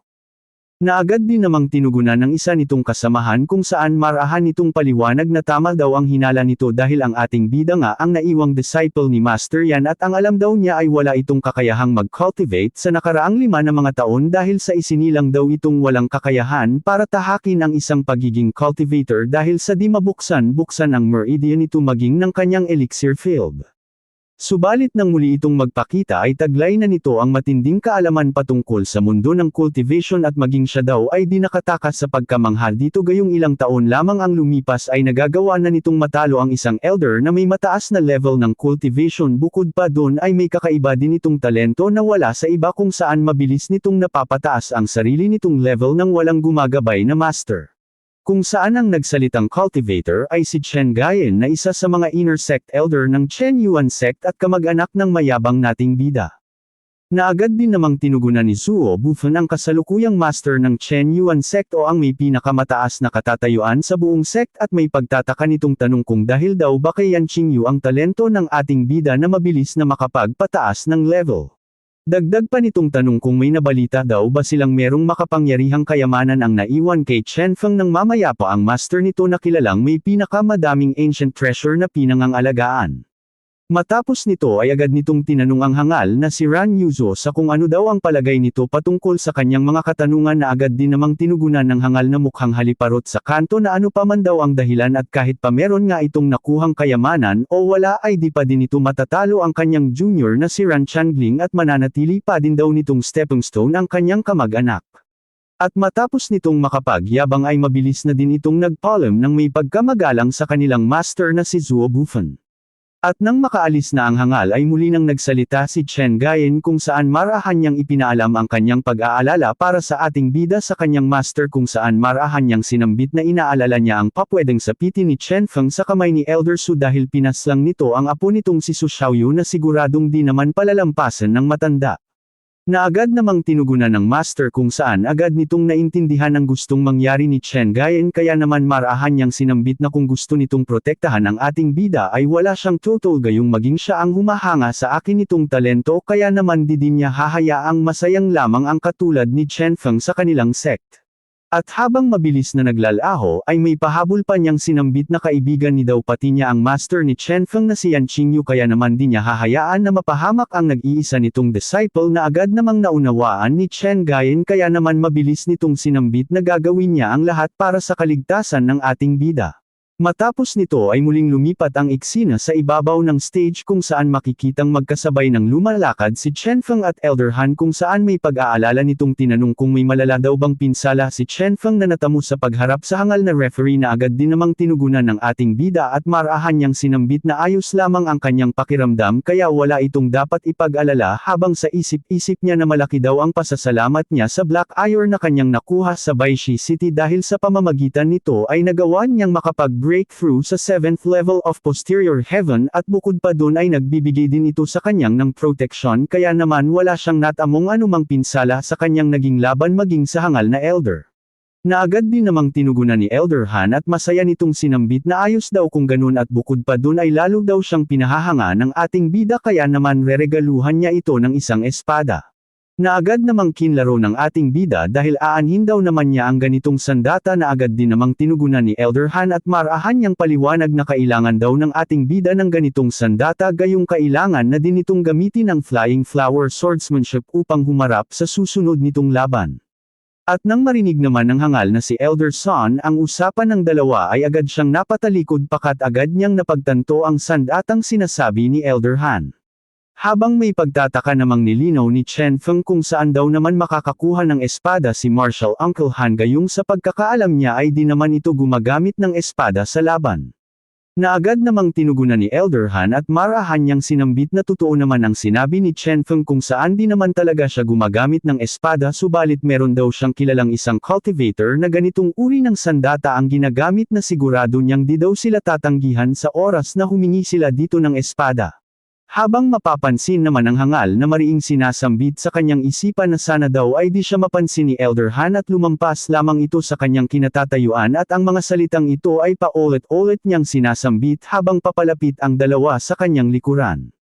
Na agad din namang tinugunan ng isa nitong kasamahan kung saan marahan nitong paliwanag na tama daw ang hinala nito dahil ang ating bida nga ang naiwang disciple ni Master Yan at ang alam daw niya ay wala itong kakayahang mag-cultivate sa nakaraang 5 na mga taon dahil sa isinilang daw itong walang kakayahan para tahakin ang isang pagiging cultivator dahil sa di mabuksan-buksan ang meridian nito maging ng kanyang elixir field. Subalit nang muli itong magpakita ay taglay na nito ang matinding kaalaman patungkol sa mundo ng cultivation at maging siya daw ay di nakatakas sa pagkamanghal dito gayong ilang taon lamang ang lumipas ay nagagawa na nitong matalo ang isang elder na may mataas na level ng cultivation bukod pa doon ay may kakaiba din itong talento na wala sa iba kung saan mabilis nitong napapataas ang sarili nitong level ng walang gumagabay na master. Kung saan ang nagsalitang cultivator ay si Chen Gayen na isa sa mga inner sect elder ng Chen Yuan sect at kamag-anak ng mayabang nating bida. Na agad din namang tinugunan ni Zuo Bufan ang kasalukuyang master ng Chen Yuan sect o ang may pinakamataas na katatayuan sa buong sect at may pagtataka nitong tanong kung dahil daw ba kay Yan Qingyu ang talento ng ating bida na mabilis na makapagpataas ng level. Dagdag pa nitong tanong kung may nabalita daw ba silang merong makapangyarihang kayamanan ang naiwan kay Chen Feng nang mamaya pa ang master nito na kilalang may pinakamadaming ancient treasure na pinangangalagaan. Matapos nito ay agad nitong tinanong ang hangal na si Ran Yuzo sa kung ano daw ang palagay nito patungkol sa kanyang mga katanungan na agad din namang tinugunan ng hangal na mukhang haliparot sa kanto na ano pa man daw ang dahilan at kahit pa meron nga itong nakuhang kayamanan o wala ay di pa din ito matatalo ang kanyang junior na si Ran Changling at mananatili pa din daw nitong stepping stone ang kanyang kamag-anak. At matapos nitong makapagyabang ay mabilis na din itong nagpalm ng may pagkamagalang sa kanilang master na si Zuo Bufan. At nang makaalis na ang hangal ay muli nang nagsalita si Chen Gayen kung saan marahan niyang ipinaalam ang kanyang pag-aalala para sa ating bida sa kanyang master kung saan marahan niyang sinambit na inaalala niya ang papwedeng sapitin ni Chen Feng sa kamay ni Elder Su dahil pinaslang nito ang apo nitong si Su Xiaoyu na siguradong di naman palalampasan ng matanda. Na agad namang tinugunan ng master kung saan agad nitong naintindihan ang gustong mangyari ni Chen Gayen kaya naman marahan niyang sinambit na kung gusto nitong protektahan ang ating bida ay wala siyang total gayong maging siya ang humahanga sa akin nitong talento kaya naman di din niya hahayaang masayang lamang ang katulad ni Chen Feng sa kanilang sect. At habang mabilis na naglalaho ay may pahabol pa niyang sinambit na kaibigan ni daw pati niya ang master ni Chen Feng na si Yan Qingyu kaya naman di niya hahayaan na mapahamak ang nag-iisa nitong disciple na agad namang naunawaan ni Chen Gayen kaya naman mabilis nitong sinambit na gagawin niya ang lahat para sa kaligtasan ng ating bida. Matapos nito ay muling lumipat ang eksena sa ibabaw ng stage kung saan makikitang magkasabay ng lumalakad si Chen Feng at Elder Han kung saan may pag-aalala nitong tinanong kung may malala daw bang pinsala si Chen Feng na natamo sa pagharap sa hangal na referee na agad din namang tinugunan ng ating bida at marahan niyang sinambit na ayos lamang ang kanyang pakiramdam kaya wala itong dapat ipag-alala habang sa isip-isip niya na malaki daw ang pasasalamat niya sa Black Iron na kanyang nakuha sa Baishi City dahil sa pamamagitan nito ay nagawa niyang breakthrough sa 7th level of posterior heaven at bukod pa dun ay nagbibigay din ito sa kanyang ng protection kaya naman wala siyang natamong anumang pinsala sa kanyang naging laban maging sa hangal na elder. Na agad din namang tinugunan ni Elder Han at masaya nitong sinambit na ayos daw kung ganun at bukod pa dun ay lalo daw siyang pinahahanga ng ating bida kaya naman reregaluhan niya ito ng isang espada. Na agad namang kinlaro ng ating bida dahil aanhin daw naman niya ang ganitong sandata na agad din namang tinugunan ni Elder Han at marahan niyang paliwanag na kailangan daw ng ating bida ng ganitong sandata gayong kailangan na din itong gamitin ang Flying Flower Swordsmanship upang humarap sa susunod nitong laban. At nang marinig naman ng hangal na si Elder Son ang usapan ng dalawa ay agad siyang napatalikod pakat agad niyang napagtanto ang sandatang sinasabi ni Elder Han. Habang may pagtataka namang nilinaw ni Chen Feng kung saan daw naman makakakuha ng espada si Marshal Uncle Han gayong sa pagkakaalam niya ay di naman ito gumagamit ng espada sa laban. Na agad namang tinugunan ni Elder Han at marahan niyang sinambit na totoo naman ang sinabi ni Chen Feng kung saan di naman talaga siya gumagamit ng espada subalit meron daw siyang kilalang isang cultivator na ganitong uri ng sandata ang ginagamit na sigurado niyang di daw sila tatanggihan sa oras na humingi sila dito ng espada. Habang mapapansin naman ang hangal na mariing sinasambit sa kanyang isipan na sana daw ay di siya mapansin ni Elder Han at lumampas lamang ito sa kanyang kinatatayuan at ang mga salitang ito ay paulit-ulit niyang sinasambit habang papalapit ang dalawa sa kanyang likuran.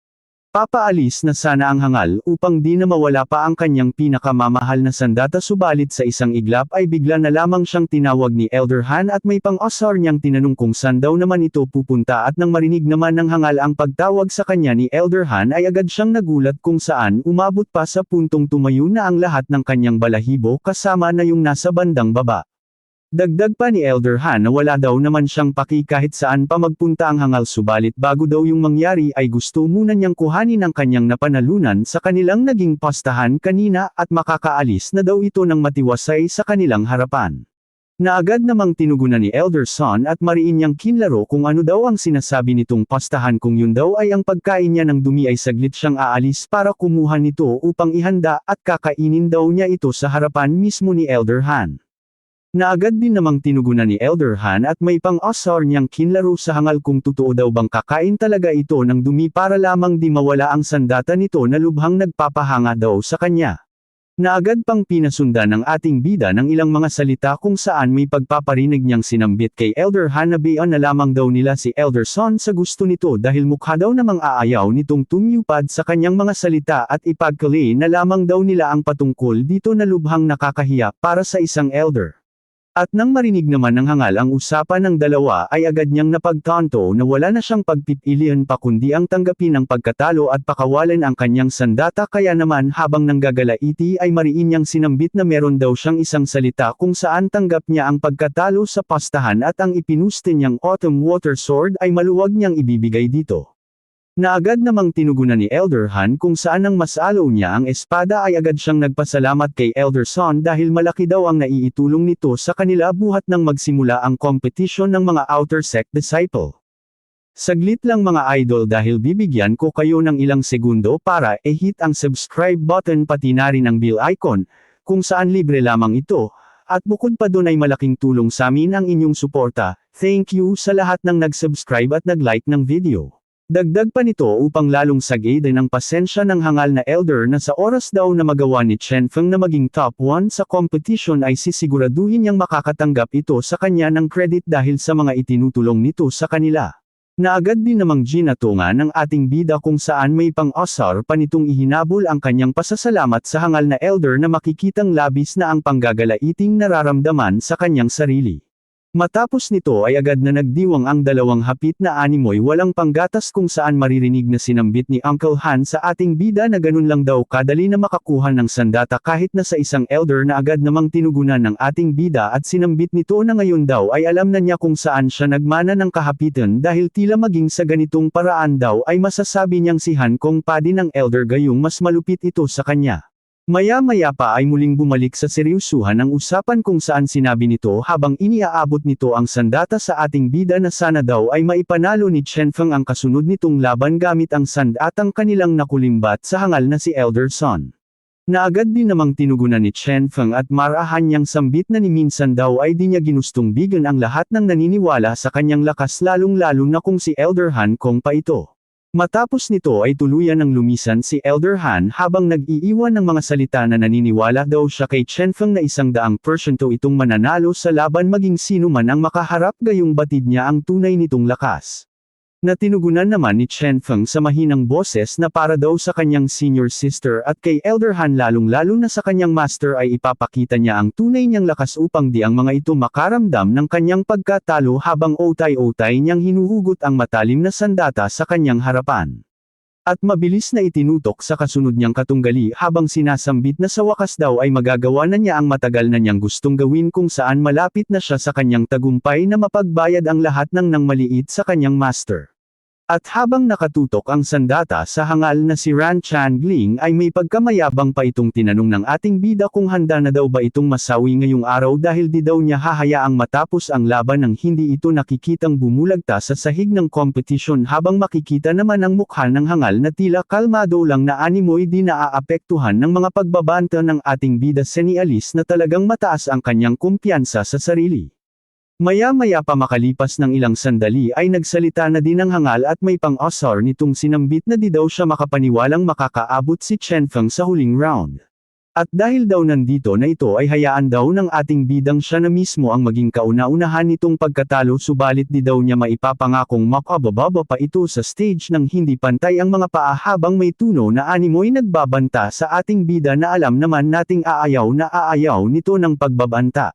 Papaalis na sana ang hangal upang di na mawala pa ang kanyang pinakamamahal na sandata subalit sa isang iglap ay bigla na lamang siyang tinawag ni Elder Han at may pang-asar niyang tinanong kung saan daw naman ito pupunta at nang marinig naman ng hangal ang pagtawag sa kanya ni Elder Han ay agad siyang nagulat kung saan umabot pa sa puntong tumayo na ang lahat ng kanyang balahibo kasama na yung nasa bandang baba. Dagdag pa ni Elder Han na wala daw naman siyang paki kahit saan pa magpunta ang hangal subalit bago daw yung mangyari ay gusto muna niyang kuhanin ang kanyang napanalunan sa kanilang naging pastahan kanina at makakaalis na daw ito ng matiwasay sa kanilang harapan. Na agad namang tinugunan ni Elder Son at mariin niyang kinlaro kung ano daw ang sinasabi nitong pastahan kung yun daw ay ang pagkain niya ng dumi ay saglit siyang aalis para kumuha nito upang ihanda at kakainin daw niya ito sa harapan mismo ni Elder Han. Na agad din namang tinugunan ni Elder Han at may pang-asar niyang kinlaro sa hangal kung totoo daw bang kakain talaga ito ng dumi para lamang di mawala ang sandata nito na lubhang nagpapahanga daw sa kanya. Na agad pang pinasundan ng ating bida ng ilang mga salita kung saan may pagpaparinig niyang sinambit kay Elder Han na bayan na lamang daw nila si Elder Son sa gusto nito dahil mukha daw namang aayaw nitong tumupad sa kanyang mga salita at ipagkali na lamang daw nila ang patungkol dito na lubhang nakakahiya para sa isang elder. At nang marinig naman ng hangal ang usapan ng dalawa ay agad niyang napagtanto na wala na siyang pagpipilian pa kundi ang tanggapin ang pagkatalo at pakawalan ang kanyang sandata kaya naman habang nanggagalaiti ay mariin niyang sinambit na meron daw siyang isang salita kung saan tanggap niya ang pagkatalo sa pastahan at ang ipinuste niyang Autumn Water Sword ay maluwag niyang ibibigay dito. Na agad namang tinugunan ni Elder Han kung saan ang masalaw niya ang espada ay agad siyang nagpasalamat kay Elder Son dahil malaki daw ang naiitulong nito sa kanila buhat nang magsimula ang competition ng mga Outer Sect Disciple. Saglit lang mga idol dahil bibigyan ko kayo ng ilang segundo para i-hit ang subscribe button pati na rin ang bell icon, kung saan libre lamang ito, at bukod pa doon ay malaking tulong sa amin ang inyong suporta. Thank you sa lahat ng nag-subscribe at nag-like ng video. Dagdag pa nito upang lalong sagidin ang pasensya ng hangal na elder na sa oras daw na magawa ni Chen Feng na maging top 1 sa competition ay sisiguraduhin niyang makakatanggap ito sa kanya ng credit dahil sa mga itinutulong nito sa kanila. Na agad din namang ginatungan ng ating bida kung saan may pang-asar pa nitong ihinabol ang kanyang pasasalamat sa hangal na elder na makikitang labis na ang panggagalaiting nararamdaman sa kanyang sarili. Matapos nito ay agad na nagdiwang ang dalawang hapit na animoy walang panggatas kung saan maririnig na sinambit ni Uncle Han sa ating bida na ganun lang daw kadali na makakuha ng sandata kahit na sa isang elder na agad namang tinugunan ng ating bida at sinambit nito na ngayon daw ay alam na niya kung saan siya nagmana ng kahapitan dahil tila maging sa ganitong paraan daw ay masasabi niyang si Han Kong pa din ng elder gayong mas malupit ito sa kanya. Maya-maya pa ay muling bumalik sa seryosuhan ang usapan kung saan sinabi nito habang iniaabot nito ang sandata sa ating bida na sana daw ay maipanalo ni Chen Feng ang kasunod nitong laban gamit ang sandatang kanilang nakulimbat sa hangal na si Elder Son. Na agad din namang tinugunan ni Chen Feng at marahan niyang sambit na ni minsan daw ay di niya ginustong bigyan ang lahat ng naniniwala sa kanyang lakas lalong-lalo na kung si Elder Han Kong pa ito. Matapos nito ay tuluyan ng lumisan si Elder Han habang nag-iiwan ng mga salita na naniniwala daw siya kay Chen Feng na 100% itong mananalo sa laban maging sino man ang makaharap gayong batid niya ang tunay nitong lakas. Na tinugunan naman ni Chen Feng sa mahinang boses na para daw sa kanyang senior sister at kay Elder Han lalong-lalo na sa kanyang master ay ipapakita niya ang tunay niyang lakas upang di ang mga ito makaramdam ng kanyang pagkatalo habang otay-otay niyang hinuhugot ang matalim na sandata sa kanyang harapan. At mabilis na itinutok sa kasunod niyang katunggali habang sinasambit na sa wakas daw ay magagawa na niya ang matagal na niyang gustong gawin kung saan malapit na siya sa kanyang tagumpay na mapagbayad ang lahat ng nang maliit sa kanyang master. At habang nakatutok ang sandata sa hangal na si Ran Changling ay may pagkamayabang pa itong tinanong ng ating bida kung handa na daw ba itong masawi ngayong araw dahil di daw niya hahayaang matapos ang laban nang hindi ito nakikitang bumulagta sa sahig ng kompetisyon habang makikita naman ang mukha ng hangal na tila kalmado lang na animoy di naaapektuhan ng mga pagbabanta ng ating bida Seni Alice na talagang mataas ang kanyang kumpiyansa sa sarili. Maya-maya pa makalipas ng ilang sandali ay nagsalita na din ang hangal at may pang-asar nitong sinambit na di daw siya makapaniwalang makakaabot si Chen Feng sa huling round. At dahil daw nandito na ito ay hayaan daw ng ating bidang siya na mismo ang maging kauna-unahan nitong pagkatalo subalit di daw niya maipapangakong makabababa pa ito sa stage nang hindi pantay ang mga paa habang may tuno na animoy nagbabanta sa ating bida na alam naman nating aayaw nito ng pagbabanta.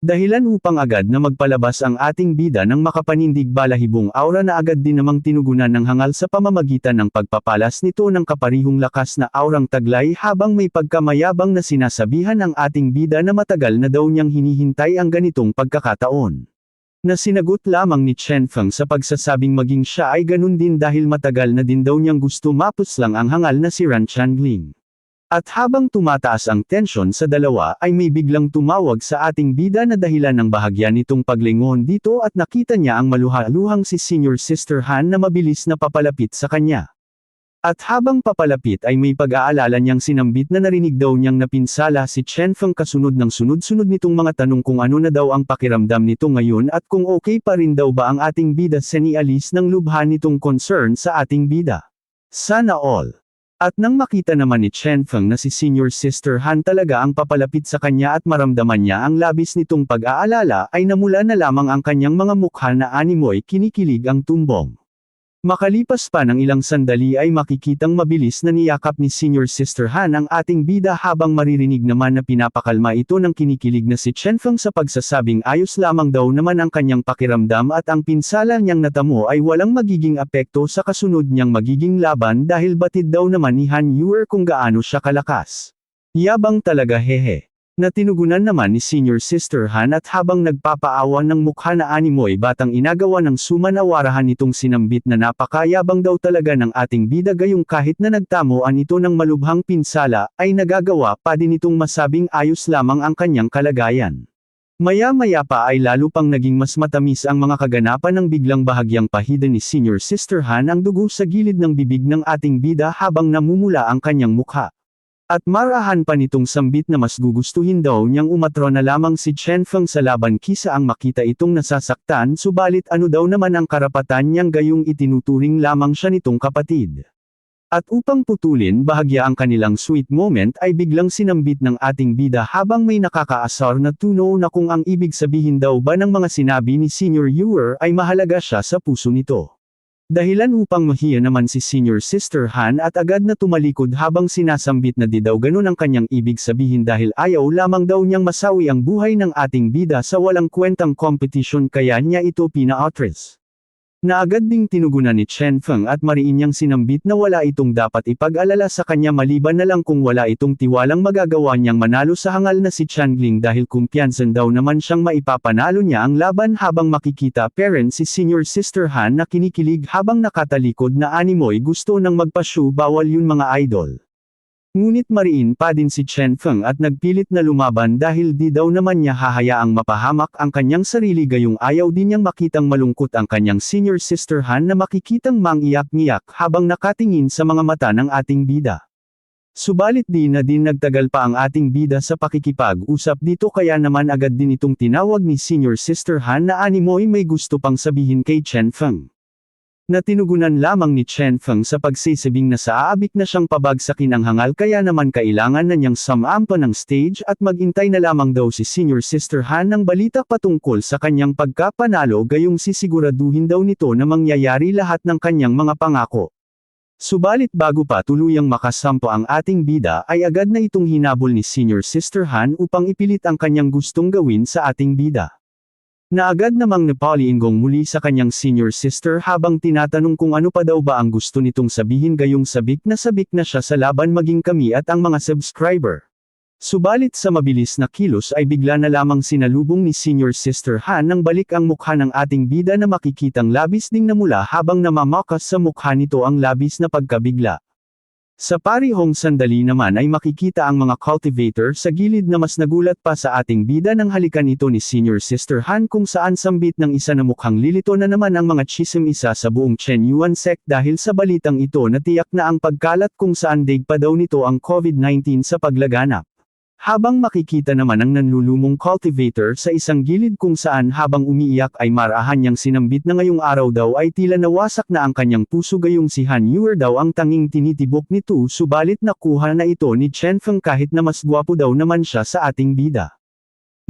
Dahilan upang agad na magpalabas ang ating bida ng makapanindig balahibong aura na agad din namang tinugunan ng hangal sa pamamagitan ng pagpapalas nito ng kaparihong lakas na aurang taglay habang may pagkamayabang na sinasabihan ang ating bida na matagal na daw niyang hinihintay ang ganitong pagkakataon. Na sinagot lamang ni Chen Feng sa pagsasabing maging siya ay ganun din dahil matagal na din daw niyang gusto mapuslang ang hangal na si Ran Changling. At habang tumataas ang tensyon sa dalawa ay may biglang tumawag sa ating bida na dahilan ng bahagya nitong paglingon dito at nakita niya ang maluhaluhang si Senior Sister Han na mabilis na papalapit sa kanya. At habang papalapit ay may pag-aalala niyang sinambit na narinig daw niyang napinsala si Chen Feng kasunod ng sunod-sunod nitong mga tanong kung ano na daw ang pakiramdam nito ngayon at kung okay pa rin daw ba ang ating bida Seni Alice ng lubha nitong concern sa ating bida. Sana all. At nang makita naman ni Chen Feng na si Senior Sister Han talaga ang papalapit sa kanya at maramdaman niya ang labis nitong pag-aalala ay namula na lamang ang kanyang mga mukha na animoy kinikilig ang tumbong. Makalipas pa ng ilang sandali ay makikitang mabilis na niyakap ni Senior Sister Han ang ating bida habang maririnig naman na pinapakalma ito ng kinikilig na si Chen Feng sa pagsasabing ayos lamang daw naman ang kanyang pakiramdam at ang pinsala niyang natamo ay walang magiging apekto sa kasunod niyang magiging laban dahil batid daw naman ni Han Yuer kung gaano siya kalakas. Yabang talaga hehe. Na tinugunan naman ni Senior Sister Han at habang nagpapaawa ng mukha na animoy batang inagawa ng sumanawarahan nitong sinambit na napakayabang daw talaga ng ating bida gayong kahit na nagtamuan ito ng malubhang pinsala, ay nagagawa pa din itong masabing ayos lamang ang kanyang kalagayan. Maya-maya pa ay lalo pang naging mas matamis ang mga kaganapan ng biglang bahagyang pahida ni Senior Sister Han ang dugo sa gilid ng bibig ng ating bida habang namumula ang kanyang mukha. At marahan pa nitong sambit na mas gugustuhin daw niyang umatro na lamang si Chen Feng sa laban kisa ang makita itong nasasaktan subalit ano daw naman ang karapatan niyang gayong itinuturing lamang siya nitong kapatid. At upang putulin bahagya ang kanilang sweet moment ay biglang sinambit ng ating bida habang may nakakaasar na tuno na kung ang ibig sabihin daw ba ng mga sinabi ni Senior Yuer ay mahalaga siya sa puso nito. Dahilan upang mahiya naman si Senior Sister Han at agad na tumalikod habang sinasambit na di daw ganun ang kanyang ibig sabihin dahil ayaw lamang daw niyang masawi ang buhay ng ating bida sa walang kwentang competition kaya niya ito pina-atras. Na agad ding tinugunan ni Chen Feng at mariin niyang sinambit na wala itong dapat ipag-alala sa kanya maliban na lang kung wala itong tiwalang magagawa niyang manalo sa hangal na si Changling dahil kumpiyansan daw naman siyang maipapanalo niya ang laban habang makikita parent si Senior Sister Han na kinikilig habang nakatalikod na animoy gusto nang magpasyu bawal yun mga idol. Ngunit mariin pa din si Chen Feng at nagpilit na lumaban dahil di daw naman niya hahayaang mapahamak ang kanyang sarili gayong ayaw din niyang makitang malungkot ang kanyang Senior Sister Han na makikitang mangiyak-ngiyak habang nakatingin sa mga mata ng ating bida. Subalit di na din nagtagal pa ang ating bida sa pakikipag-usap dito kaya naman agad din itong tinawag ni Senior Sister Han na animoy may gusto pang sabihin kay Chen Feng. Na tinugunan lamang ni Chen Feng sa pagsisabing na sa aabik na siyang pabagsakin ang hangal kaya naman kailangan na niyang samampa ng stage at magintay na lamang daw si Senior Sister Han ng balita patungkol sa kanyang pagkapanalo gayong sisiguraduhin daw nito na mangyayari lahat ng kanyang mga pangako. Subalit bago pa tuluyang makasampo ang ating bida ay agad na itong hinabol ni Senior Sister Han upang ipilit ang kanyang gustong gawin sa ating bida. Na agad namang napaliinggong muli sa kanyang senior sister habang tinatanong kung ano pa daw ba ang gusto nitong sabihin gayong sabik na siya sa laban maging kami at ang mga subscriber. Subalit sa mabilis na kilos ay bigla na lamang sinalubong ni senior sister Han nang balik ang mukha ng ating bida na makikitang labis ding namula habang namamakas sa mukha nito ang labis na pagkabigla. Sa parihong sandali naman ay makikita ang mga cultivator sa gilid na mas nagulat pa sa ating bida nang halikan ito ni senior sister Han kung saan sambit ng isa na mukhang lilito na naman ang mga chisem isa sa buong Chen Yuan sect dahil sa balitang ito na tiyak na ang pagkalat kung saan daig pa daw nito ang COVID-19 sa paglaganap. Habang makikita naman ang nanlulumong cultivator sa isang gilid kung saan habang umiiyak ay marahan niyang sinambit na ngayong araw daw ay tila nawasak na ang kanyang puso gayong si Han Yuer daw ang tanging tinitibok nito subalit nakuha na ito ni Chen Feng kahit na mas gwapo daw naman siya sa ating bida.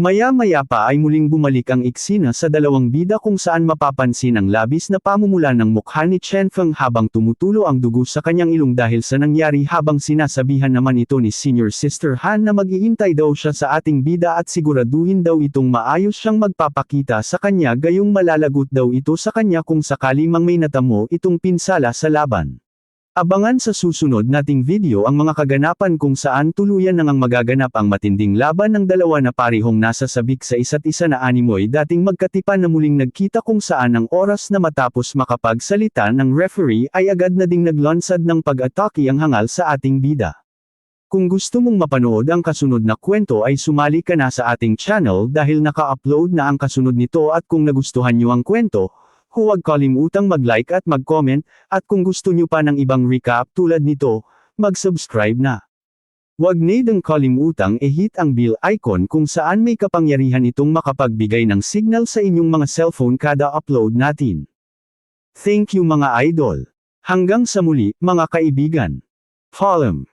Maya-maya pa ay muling bumalik ang eksena sa dalawang bida kung saan mapapansin ang labis na pamumula ng mukha ni Chen Feng habang tumutulo ang dugo sa kanyang ilong dahil sa nangyari habang sinasabihan naman ito ni senior sister Han na mag-iintay daw siya sa ating bida at siguraduhin daw itong maayos siyang magpapakita sa kanya gayong malalagot daw ito sa kanya kung sakali mang may natamo itong pinsala sa laban. Abangan sa susunod nating video ang mga kaganapan kung saan tuluyan nang magaganap ang matinding laban ng dalawa na parehong nasa sabik sa isa't isa na animoy dating magkatipan na muling nagkita kung saan ang oras na matapos makapagsalita ng referee ay agad na ding naglansad ng pag-atake ang hangal sa ating bida. Kung gusto mong mapanood ang kasunod na kwento ay sumali ka na sa ating channel dahil naka-upload na ang kasunod nito at kung nagustuhan nyo ang kwento, huwag kalimutang mag-like at mag-comment, at kung gusto nyo pa ng ibang recap tulad nito, mag-subscribe na. Huwag nidang kalimutang i-hit ang bell icon kung saan may kapangyarihan itong makapagbigay ng signal sa inyong mga cellphone kada upload natin. Thank you mga idol. Hanggang sa muli, mga kaibigan. Paalam.